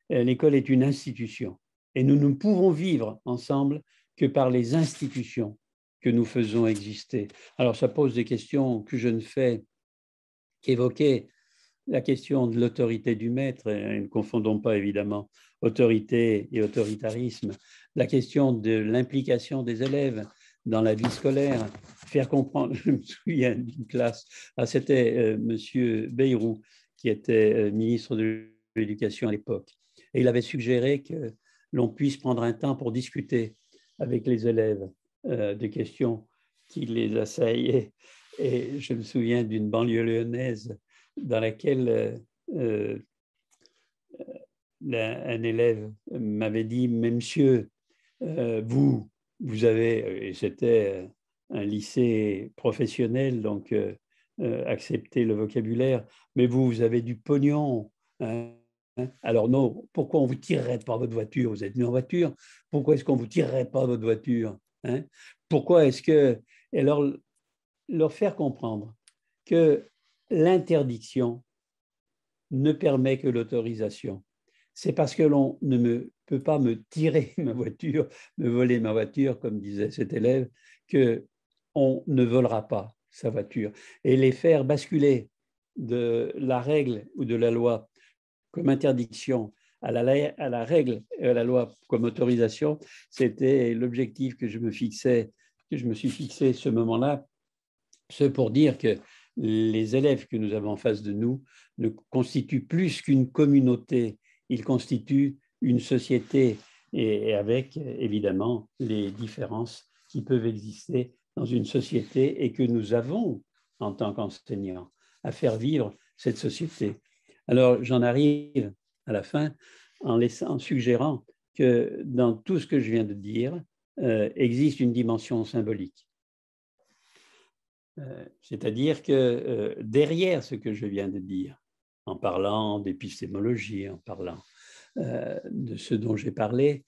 L'école est une institution. Et nous ne pouvons vivre ensemble que par les institutions que nous faisons exister. Alors, ça pose des questions que je ne fais qu'évoquer. La question de l'autorité du maître, et ne confondons pas évidemment autorité et autoritarisme, la question de l'implication des élèves dans la vie scolaire, faire comprendre, je me souviens d'une classe, c'était M. Bayrou, qui était ministre de l'Éducation à l'époque, et il avait suggéré que l'on puisse prendre un temps pour discuter avec les élèves des questions qui les assaillaient. Et je me souviens d'une banlieue lyonnaise dans laquelle un élève m'avait dit, mais monsieur, vous avez, et c'était un lycée professionnel, donc accepter le vocabulaire, mais vous avez du pognon. Hein. Alors non, pourquoi on ne vous tirerait pas votre voiture? Vous êtes venu en voiture, pourquoi est-ce qu'on ne vous tirerait pas votre voiture? Hein? Pourquoi est-ce que... Et leur faire comprendre que l'interdiction ne permet que l'autorisation. C'est parce que l'on ne peut pas me tirer ma voiture, me voler ma voiture, comme disait cet élève, qu'on ne volera pas sa voiture. Et les faire basculer de la règle ou de la loi comme interdiction à la règle et à la loi comme autorisation, c'était l'objectif que je me suis fixé ce moment-là. C'est pour dire que les élèves que nous avons en face de nous ne constituent plus qu'une communauté, ils constituent une société, et avec évidemment les différences qui peuvent exister dans une société et que nous avons en tant qu'enseignants à faire vivre cette société. Alors j'en arrive à la fin en suggérant que dans tout ce que je viens de dire existe une dimension symbolique. C'est-à-dire que derrière ce que je viens de dire, en parlant d'épistémologie, en parlant de ce dont j'ai parlé,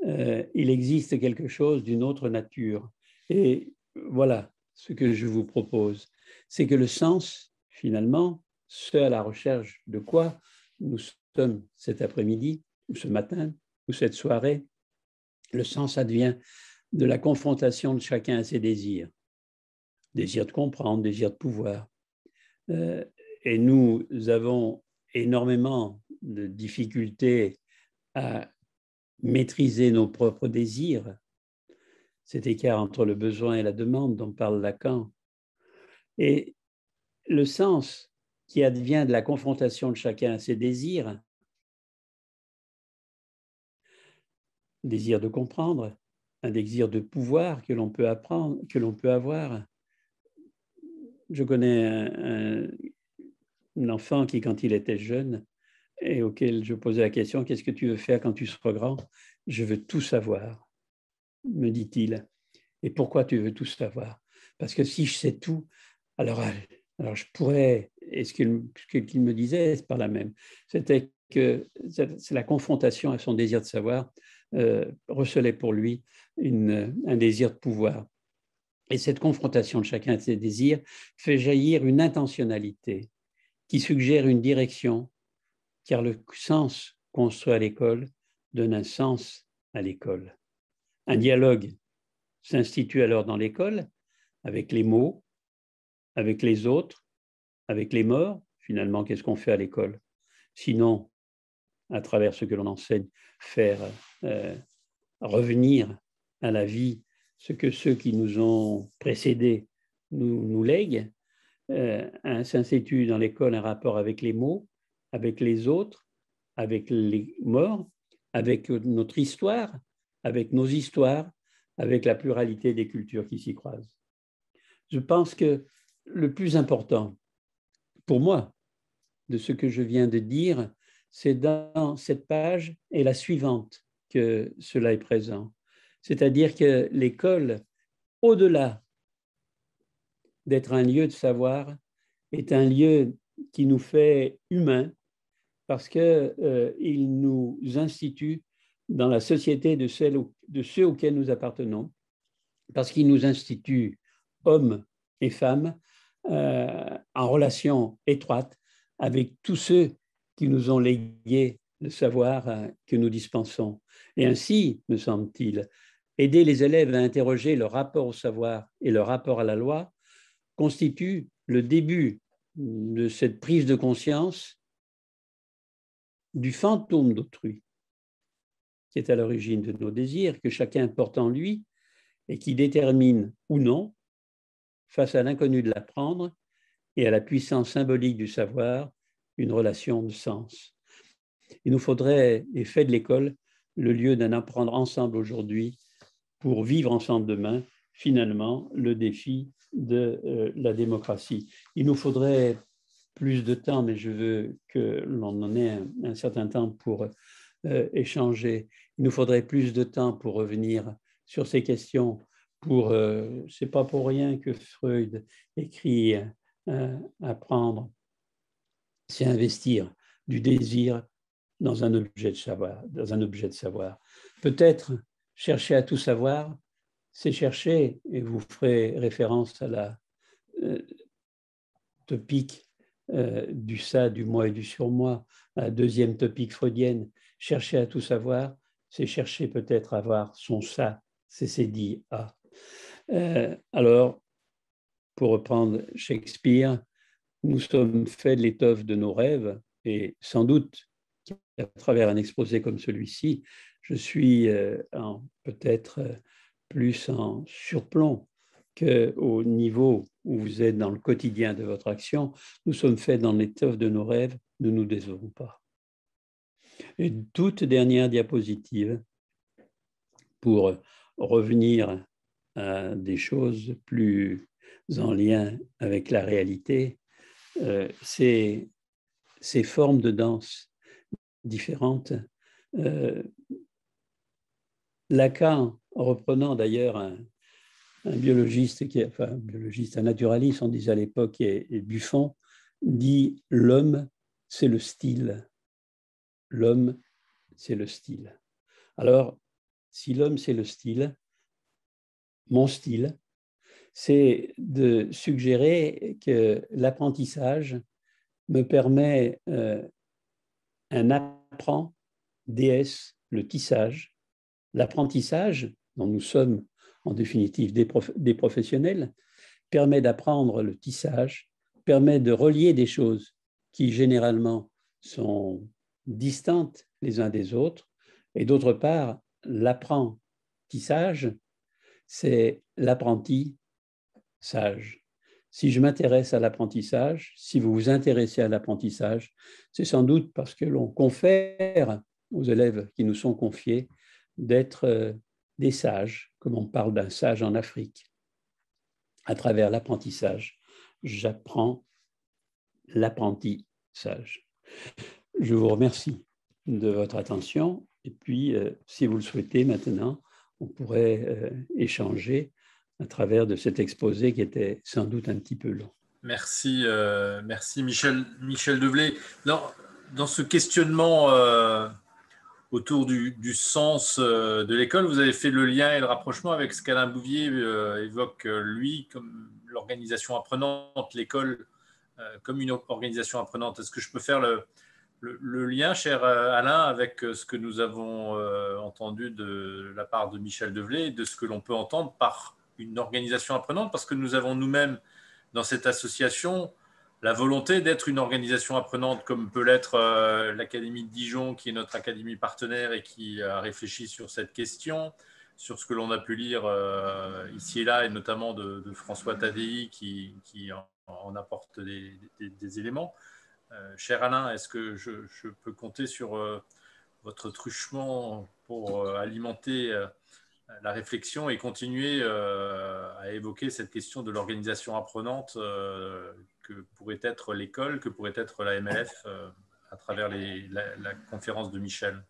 il existe quelque chose d'une autre nature. Et voilà ce que je vous propose, c'est que le sens, finalement, ce à la recherche de quoi nous sommes cet après-midi, ou ce matin, ou cette soirée, le sens advient de la confrontation de chacun à ses désirs. Désir de comprendre, désir de pouvoir. Et nous avons énormément de difficultés à maîtriser nos propres désirs, cet écart entre le besoin et la demande dont parle Lacan. Et le sens qui advient de la confrontation de chacun à ses désirs, désir de comprendre, un désir de pouvoir que l'on peut apprendre, que l'on peut avoir. Je connais un enfant qui, quand il était jeune, et auquel je posais la question, qu'est-ce que tu veux faire quand tu seras grand? Je veux tout savoir, me dit-il. Et pourquoi tu veux tout savoir? Parce que si je sais tout, alors je pourrais, et ce qu'il me disait, c'est par là même, c'était que c'est la confrontation à son désir de savoir recelait pour lui un désir de pouvoir. Et cette confrontation de chacun de ses désirs fait jaillir une intentionnalité qui suggère une direction, car le sens construit à l'école donne un sens à l'école. Un dialogue s'institue alors dans l'école avec les mots, avec les autres, avec les morts. Finalement, qu'est-ce qu'on fait à l'école? Sinon, à travers ce que l'on enseigne, faire revenir à la vie ce que ceux qui nous ont précédés nous lèguent. S'institue dans l'école un rapport avec les mots, avec les autres, avec les morts, avec notre histoire, avec nos histoires, avec la pluralité des cultures qui s'y croisent. Je pense que le plus important pour moi de ce que je viens de dire, c'est dans cette page et la suivante que cela est présent. C'est-à-dire que l'école, au-delà d'être un lieu de savoir, est un lieu qui nous fait humains parce qu'il nous institue dans la société de ceux auxquels nous appartenons, parce qu'il nous institue hommes et femmes en relation étroite avec tous ceux qui nous ont légué le savoir que nous dispensons. Et ainsi, me semble-t-il, aider les élèves à interroger leur rapport au savoir et leur rapport à la loi constitue le début de cette prise de conscience du fantôme d'autrui qui est à l'origine de nos désirs, que chacun porte en lui et qui détermine ou non, face à l'inconnu de l'apprendre et à la puissance symbolique du savoir, une relation de sens. Il nous faudrait, et fait de l'école, le lieu d'un apprendre ensemble aujourd'hui pour vivre ensemble demain, finalement, le défi de la démocratie. Il nous faudrait plus de temps, mais je veux que l'on en ait un certain temps pour échanger. Il nous faudrait plus de temps pour revenir sur ces questions. C'est pas pour rien que Freud écrit apprendre, c'est investir du désir dans un objet de savoir. Peut-être chercher à tout savoir, c'est chercher, et vous ferez référence à la topique du ça, du moi et du surmoi, la deuxième topique freudienne, chercher à tout savoir, c'est chercher peut-être à avoir son ça, c'est dit à. Alors, pour reprendre Shakespeare, nous sommes faits de l'étoffe de nos rêves et sans doute à travers un exposé comme celui-ci, je suis peut-être plus en surplomb qu'au niveau où vous êtes dans le quotidien de votre action. Nous sommes faits dans l'étoffe de nos rêves, ne nous décevons pas. Et toute dernière diapositive pour revenir à des choses plus en lien avec la réalité, ces formes de danse différentes. Lacan, en reprenant d'ailleurs un biologiste, un naturaliste, on disait à l'époque, et Buffon, dit l'homme, c'est le style. L'homme, c'est le style. Alors, si l'homme, c'est le style, mon style, c'est de suggérer que l'apprentissage me permet un apprend, DS, le tissage. L'apprentissage, dont nous sommes en définitive des professionnels, permet d'apprendre le tissage, permet de relier des choses qui généralement sont distantes les uns des autres. Et d'autre part, l'apprentissage, c'est l'apprenti sage. Si je m'intéresse à l'apprentissage, si vous vous intéressez à l'apprentissage, c'est sans doute parce que l'on confère aux élèves qui nous sont confiés d'être des sages, comme on parle d'un sage en Afrique. À travers l'apprentissage, j'apprends l'apprentissage. Je vous remercie de votre attention et puis, si vous le souhaitez maintenant, on pourrait échanger à travers de cet exposé qui était sans doute un petit peu long. Merci, merci Michel Develay. Dans ce questionnement autour du sens de l'école, vous avez fait le lien et le rapprochement avec ce qu'Alain Bouvier évoque, lui, comme l'organisation apprenante, l'école comme une organisation apprenante. Est-ce que je peux faire le lien, cher Alain, avec ce que nous avons entendu de la part de Michel Develay et de ce que l'on peut entendre par une organisation apprenante, parce que nous avons nous-mêmes dans cette association la volonté d'être une organisation apprenante comme peut l'être l'Académie de Dijon, qui est notre académie partenaire et qui a réfléchi sur cette question, sur ce que l'on a pu lire ici et là, et notamment de François Tadei qui en apporte des éléments. Cher Alain, est-ce que je peux compter sur votre truchement pour alimenter la réflexion et continuer à évoquer cette question de l'organisation apprenante que pourrait être l'école, que pourrait être la MLF à travers la conférence de Michel.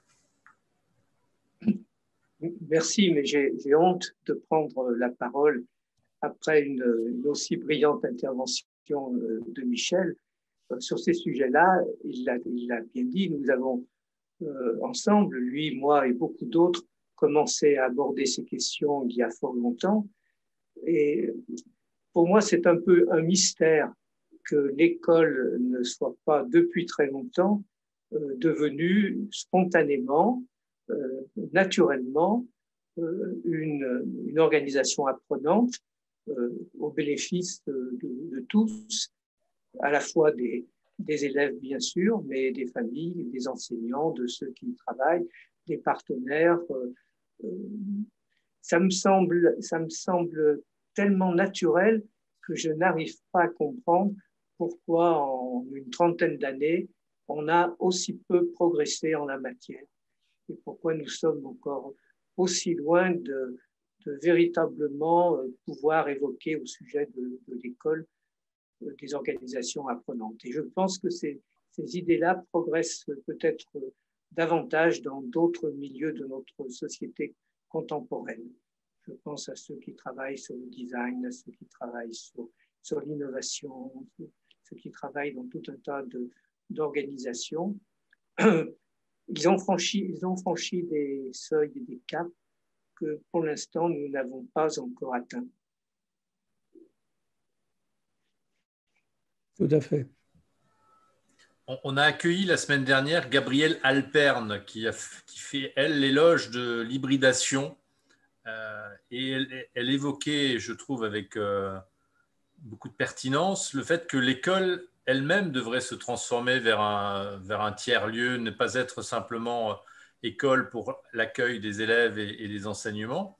Merci, mais j'ai honte de prendre la parole après une aussi brillante intervention de Michel. Sur ces sujets-là, il l'a bien dit, nous avons ensemble, lui, moi et beaucoup d'autres, commencé à aborder ces questions il y a fort longtemps. Et pour moi, c'est un peu un mystère que l'école ne soit pas depuis très longtemps devenue spontanément, naturellement, une organisation apprenante au bénéfice de tous, à la fois des élèves, bien sûr, mais des familles, des enseignants, de ceux qui y travaillent, des partenaires. Ça me semble tellement naturel que je n'arrive pas à comprendre pourquoi en une trentaine d'années, on a aussi peu progressé en la matière et pourquoi nous sommes encore aussi loin de véritablement pouvoir évoquer au sujet de l'école des organisations apprenantes. Et je pense que ces idées-là progressent peut-être davantage dans d'autres milieux de notre société contemporaine. Je pense à ceux qui travaillent sur le design, à ceux qui travaillent sur l'innovation, ceux qui travaillent dans tout un tas d'organisations. Ils ont franchi des seuils et des caps que pour l'instant nous n'avons pas encore atteints. Tout à fait. On a accueilli la semaine dernière Gabrielle Alperne qui fait, elle, l'éloge de l'hybridation. Et elle évoquait, je trouve, avec beaucoup de pertinence, le fait que l'école elle-même devrait se transformer vers un tiers-lieu, ne pas être simplement école pour l'accueil des élèves et des enseignements.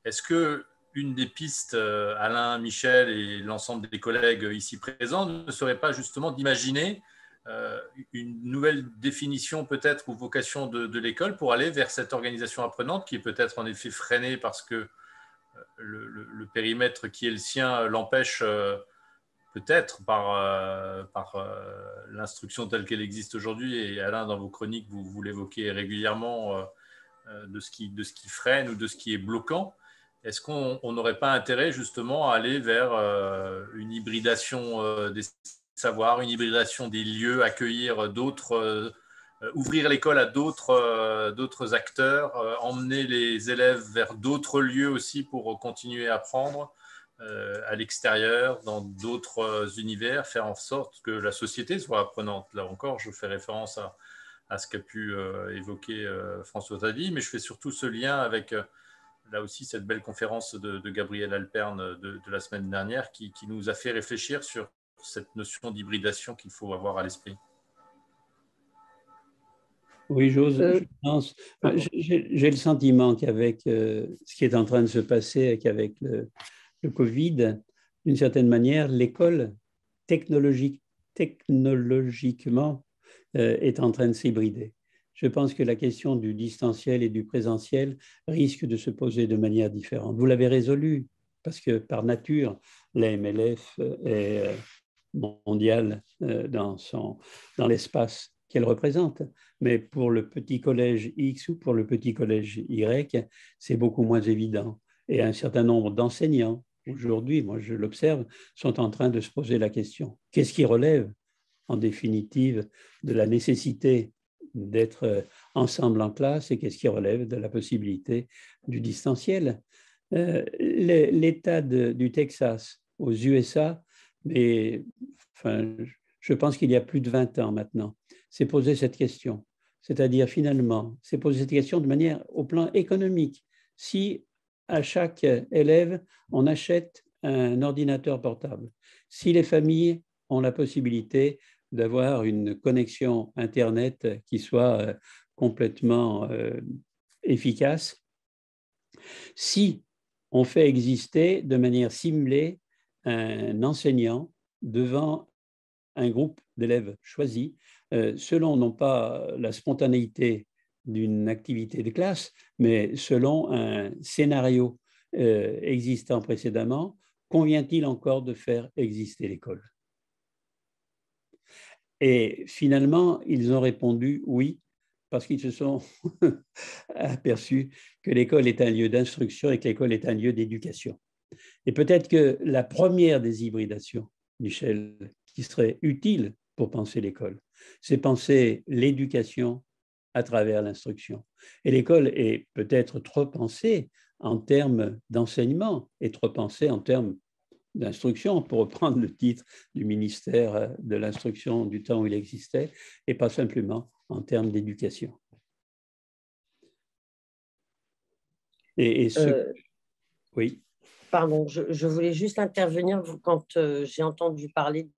Est-ce que une des pistes, Alain, Michel et l'ensemble des collègues ici présents, ne serait pas justement d'imaginer une nouvelle définition peut-être ou vocation de l'école pour aller vers cette organisation apprenante qui est peut-être en effet freinée parce que le périmètre qui est le sien l'empêche peut-être par l'instruction telle qu'elle existe aujourd'hui. Et Alain, dans vos chroniques, vous l'évoquez régulièrement de ce qui freine ou de ce qui est bloquant. Est-ce qu'on n'aurait pas intérêt justement à aller vers une hybridation des savoirs, une hybridation des lieux, accueillir d'autres, ouvrir l'école à d'autres acteurs, emmener les élèves vers d'autres lieux aussi pour continuer à apprendre à l'extérieur, dans d'autres univers, faire en sorte que la société soit apprenante. Là encore, je fais référence à ce qu'a pu évoquer François Tadi, mais je fais surtout ce lien avec là aussi cette belle conférence de Gabrielle Alperne de la semaine dernière qui nous a fait réfléchir sur cette notion d'hybridation qu'il faut avoir à l'esprit. Oui, je pense. J'ai le sentiment qu'avec ce qui est en train de se passer, qu'avec le Covid, d'une certaine manière, l'école technologiquement est en train de s'hybrider. Je pense que la question du distanciel et du présentiel risque de se poser de manière différente. Vous l'avez résolu, parce que par nature, la MLF est mondiale dans l'espace qu'elle représente. Mais pour le petit collège X ou pour le petit collège Y, c'est beaucoup moins évident. Et un certain nombre d'enseignants, aujourd'hui, moi je l'observe, sont en train de se poser la question. Qu'est-ce qui relève, en définitive, de la nécessité d'être ensemble en classe et qu'est-ce qui relève de la possibilité du distanciel? L'État du Texas aux USA, mais enfin, je pense qu'il y a plus de 20 ans maintenant, s'est posé cette question. C'est-à-dire, finalement, s'est posé cette question de manière au plan économique. Si à chaque élève, on achète un ordinateur portable, si les familles ont la possibilité d'avoir une connexion Internet qui soit complètement efficace, si on fait exister de manière simulée un enseignant devant un groupe d'élèves choisis, selon non pas la spontanéité d'une activité de classe, mais selon un scénario existant précédemment, convient-il encore de faire exister l'école? Et finalement, ils ont répondu oui, parce qu'ils se sont aperçus que l'école est un lieu d'instruction et que l'école est un lieu d'éducation. Et peut-être que la première des hybridations, Michel, qui serait utile pour penser l'école, c'est penser l'éducation à travers l'instruction. Et l'école est peut-être trop pensée en termes d'enseignement et trop pensée en termes d'instruction, pour reprendre le titre du ministère de l'instruction du temps où il existait, et pas simplement en termes d'éducation. Et oui. Pardon, je voulais juste intervenir quand j'ai entendu parler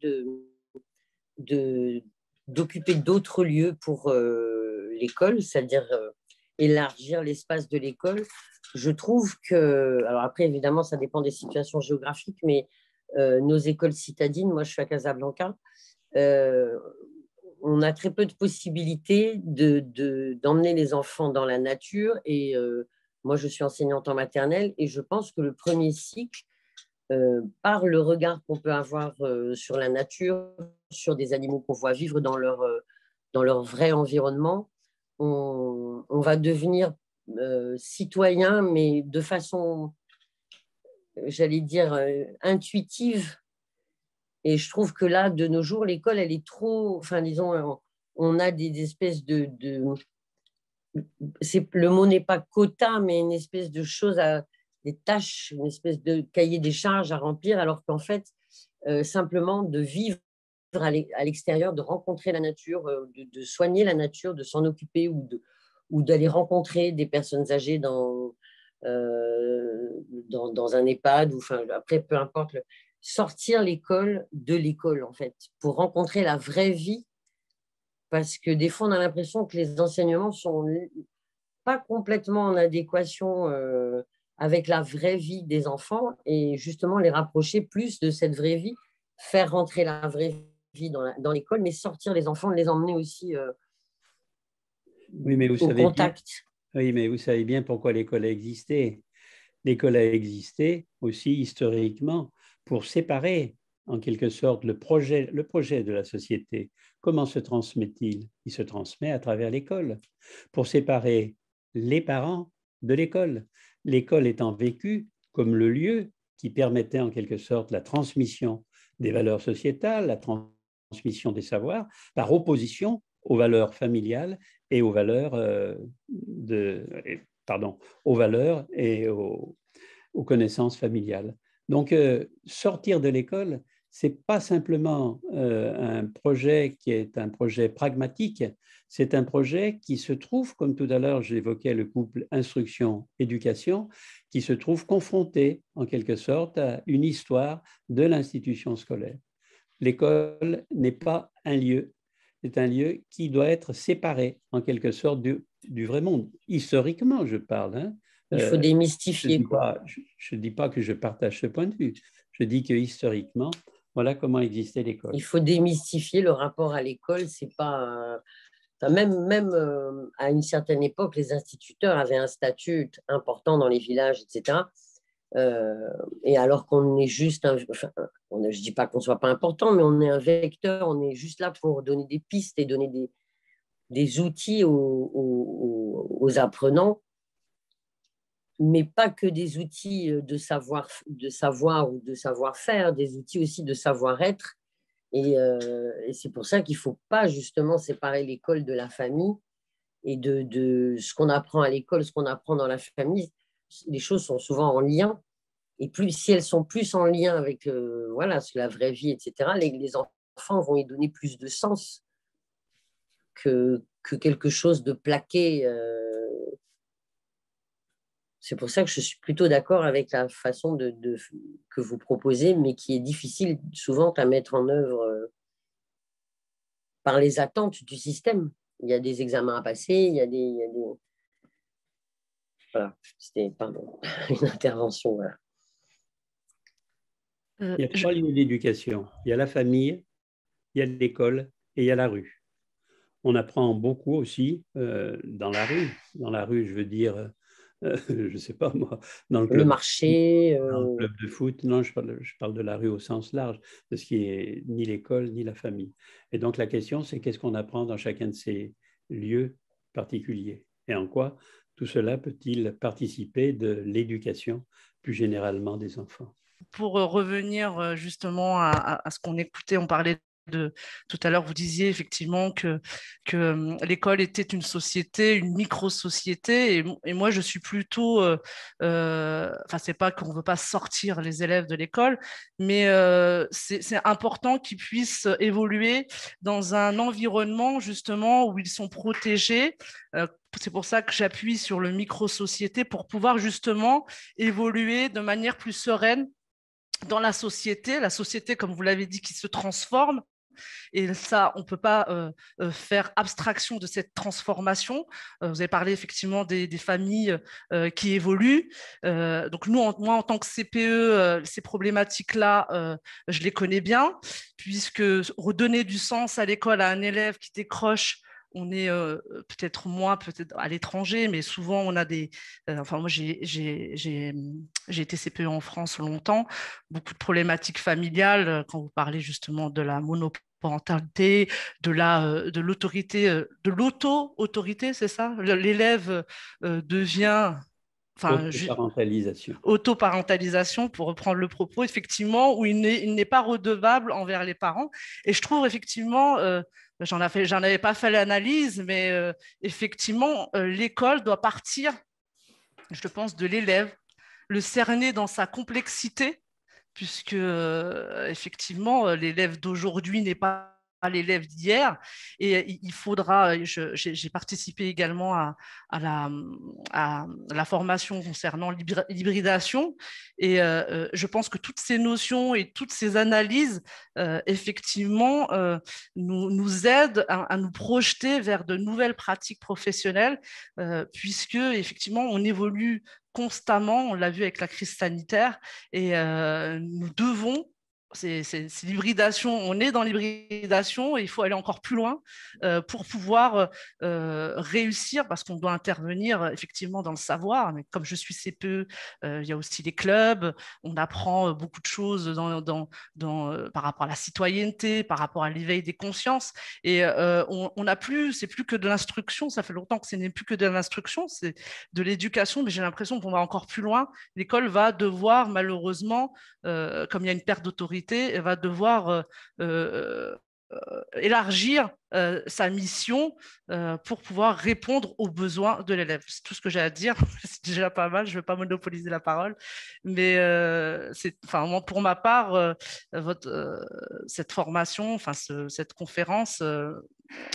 d'occuper d'autres lieux pour l'école, c'est-à-dire élargir l'espace de l'école. Je trouve que, alors après évidemment ça dépend des situations géographiques, mais nos écoles citadines, moi je suis à Casablanca, on a très peu de possibilités d'emmener les enfants dans la nature et moi je suis enseignante en maternelle et je pense que le premier cycle, par le regard qu'on peut avoir sur la nature, sur des animaux qu'on voit vivre dans leur vrai environnement, on va devenir citoyen, mais de façon, j'allais dire, intuitive. Et je trouve que là, de nos jours, l'école, elle est trop, enfin, disons, on a des espèces le mot n'est pas quota, mais une espèce de choses, des tâches, une espèce de cahier des charges à remplir, alors qu'en fait, simplement de vivre à l'extérieur, de rencontrer la nature, de soigner la nature, de s'en occuper ou d'aller rencontrer des personnes âgées dans un EHPAD, ou enfin, après, peu importe, sortir l'école de l'école, en fait, pour rencontrer la vraie vie, parce que des fois, on a l'impression que les enseignements sont pas complètement en adéquation avec la vraie vie des enfants, et justement les rapprocher plus de cette vraie vie, faire rentrer la vraie vie dans l'école, mais sortir les enfants, les emmener aussi oui, mais au contact. Oui, mais vous savez bien pourquoi l'école a existé. L'école a existé aussi historiquement pour séparer en quelque sorte le projet de la société. Comment se transmet-il? Il se transmet à travers l'école, pour séparer les parents de l'école. L'école étant vécue comme le lieu qui permettait en quelque sorte la transmission des valeurs sociétales, la transmission des savoirs, par opposition aux valeurs familiales et aux valeurs aux valeurs et aux connaissances familiales. Donc, sortir de l'école, ce n'est pas simplement un projet qui est un projet pragmatique, c'est un projet qui se trouve, comme tout à l'heure j'évoquais le couple instruction-éducation, qui se trouve confronté en quelque sorte à une histoire de l'institution scolaire. L'école n'est pas un lieu, c'est un lieu qui doit être séparé en quelque sorte du vrai monde. Historiquement, je parle. Hein. Il faut démystifier. Je ne dis pas que je partage ce point de vue. Je dis que historiquement, voilà comment existait l'école. Il faut démystifier le rapport à l'école. C'est pas même à une certaine époque, les instituteurs avaient un statut important dans les villages, etc. Et alors qu'on est juste, je ne dis pas qu'on ne soit pas important, mais on est un vecteur, on est juste là pour donner des pistes et donner des outils aux apprenants, mais pas que des outils de savoir ou de savoir-faire, des outils aussi de savoir-être. Et c'est pour ça qu'il ne faut pas justement séparer l'école de la famille et de ce qu'on apprend à l'école, ce qu'on apprend dans la famille. Les choses sont souvent en lien. Et si elles sont plus en lien avec la vraie vie, etc., les enfants vont y donner plus de sens que quelque chose de plaqué. C'est pour ça que je suis plutôt d'accord avec la façon que vous proposez, mais qui est difficile souvent à mettre en œuvre par les attentes du système. Il y a des examens à passer, il y a des... Voilà, c'était une intervention. Voilà. Il y a 3 lignes d'éducation. Il y a la famille, il y a l'école et il y a la rue. on apprend beaucoup aussi dans la rue. Dans la rue, je veux dire, je ne sais pas moi, dans le marché. dans le club de foot. Non, je parle de la rue au sens large, de ce qui est ni l'école ni la famille. Et donc la question, c'est qu'est-ce qu'on apprend dans chacun de ces lieux particuliers et en quoi tout cela peut-il participer de l'éducation plus généralement des enfants. Pour revenir justement à ce qu'on écoutait, on parlait tout à l'heure, vous disiez effectivement que l'école était une société, une micro-société, et moi je suis plutôt, enfin c'est pas qu'on veut pas sortir les élèves de l'école, mais c'est important qu'ils puissent évoluer dans un environnement justement où ils sont protégés. C'est pour ça que j'appuie sur le micro-société pour pouvoir justement évoluer de manière plus sereine dans la société, comme vous l'avez dit, qui se transforme. Et ça, on ne peut pas faire abstraction de cette transformation. Vous avez parlé effectivement des familles qui évoluent. Donc moi, en tant que CPE, ces problématiques-là, je les connais bien, puisque redonner du sens à l'école à un élève qui décroche, on est peut-être moins à l'étranger, mais souvent on a des... enfin moi j'ai été CPE en France longtemps, beaucoup de problématiques familiales, quand vous parlez justement de la monoparentalité, de l'autorité, de l'auto-autorité, c'est ça? L'élève devient... Enfin, autoparentalisation, pour reprendre le propos, effectivement, où il n'est pas redevable envers les parents. Et je trouve effectivement... j'en avais pas fait l'analyse, mais effectivement, l'école doit partir, je pense, de l'élève, le cerner dans sa complexité, puisque effectivement, l'élève d'aujourd'hui n'est pas l'élève d'hier, et il faudra, j'ai participé également à la formation concernant l'hybridation, et je pense que toutes ces notions et toutes ces analyses effectivement nous aident à nous projeter vers de nouvelles pratiques professionnelles, puisque effectivement on évolue constamment, on l'a vu avec la crise sanitaire, et nous devons, c'est l'hybridation, on est dans l'hybridation et il faut aller encore plus loin pour pouvoir réussir, parce qu'on doit intervenir effectivement dans le savoir. Mais comme je suis CPE, il y a aussi les clubs, on apprend beaucoup de choses par rapport à la citoyenneté, par rapport à l'éveil des consciences, et on n'a plus, c'est plus que de l'instruction, ça fait longtemps que ce n'est plus que de l'instruction, c'est de l'éducation, mais j'ai l'impression qu'on va encore plus loin. L'école va devoir malheureusement, comme il y a une perte d'autorité, elle va devoir élargir sa mission pour pouvoir répondre aux besoins de l'élève. C'est tout ce que j'ai à dire. C'est déjà pas mal, je ne vais pas monopoliser la parole. Mais moi, pour ma part, cette formation, cette conférence,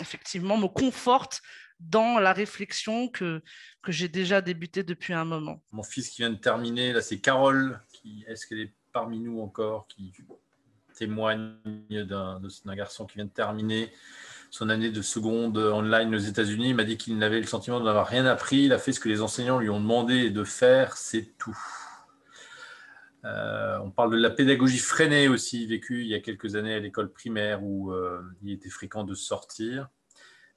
effectivement, me conforte dans la réflexion que j'ai déjà débutée depuis un moment. Mon fils qui vient de terminer, là, c'est Carole. Est-ce qu'elle est parmi nous encore, qui témoigne d'un garçon qui vient de terminer son année de seconde online aux États-Unis. Il m'a dit qu'il n'avait le sentiment de n'avoir rien appris. Il a fait ce que les enseignants lui ont demandé de faire, c'est tout. On parle de la pédagogie freinée aussi, vécue il y a quelques années à l'école primaire où il était fréquent de sortir.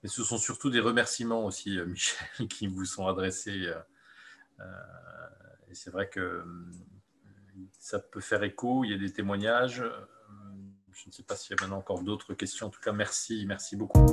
Mais ce sont surtout des remerciements aussi, Michel, qui vous sont adressés. Et c'est vrai que ça peut faire écho, il y a des témoignages. Je ne sais pas s'il y a maintenant encore d'autres questions. En tout cas, merci beaucoup.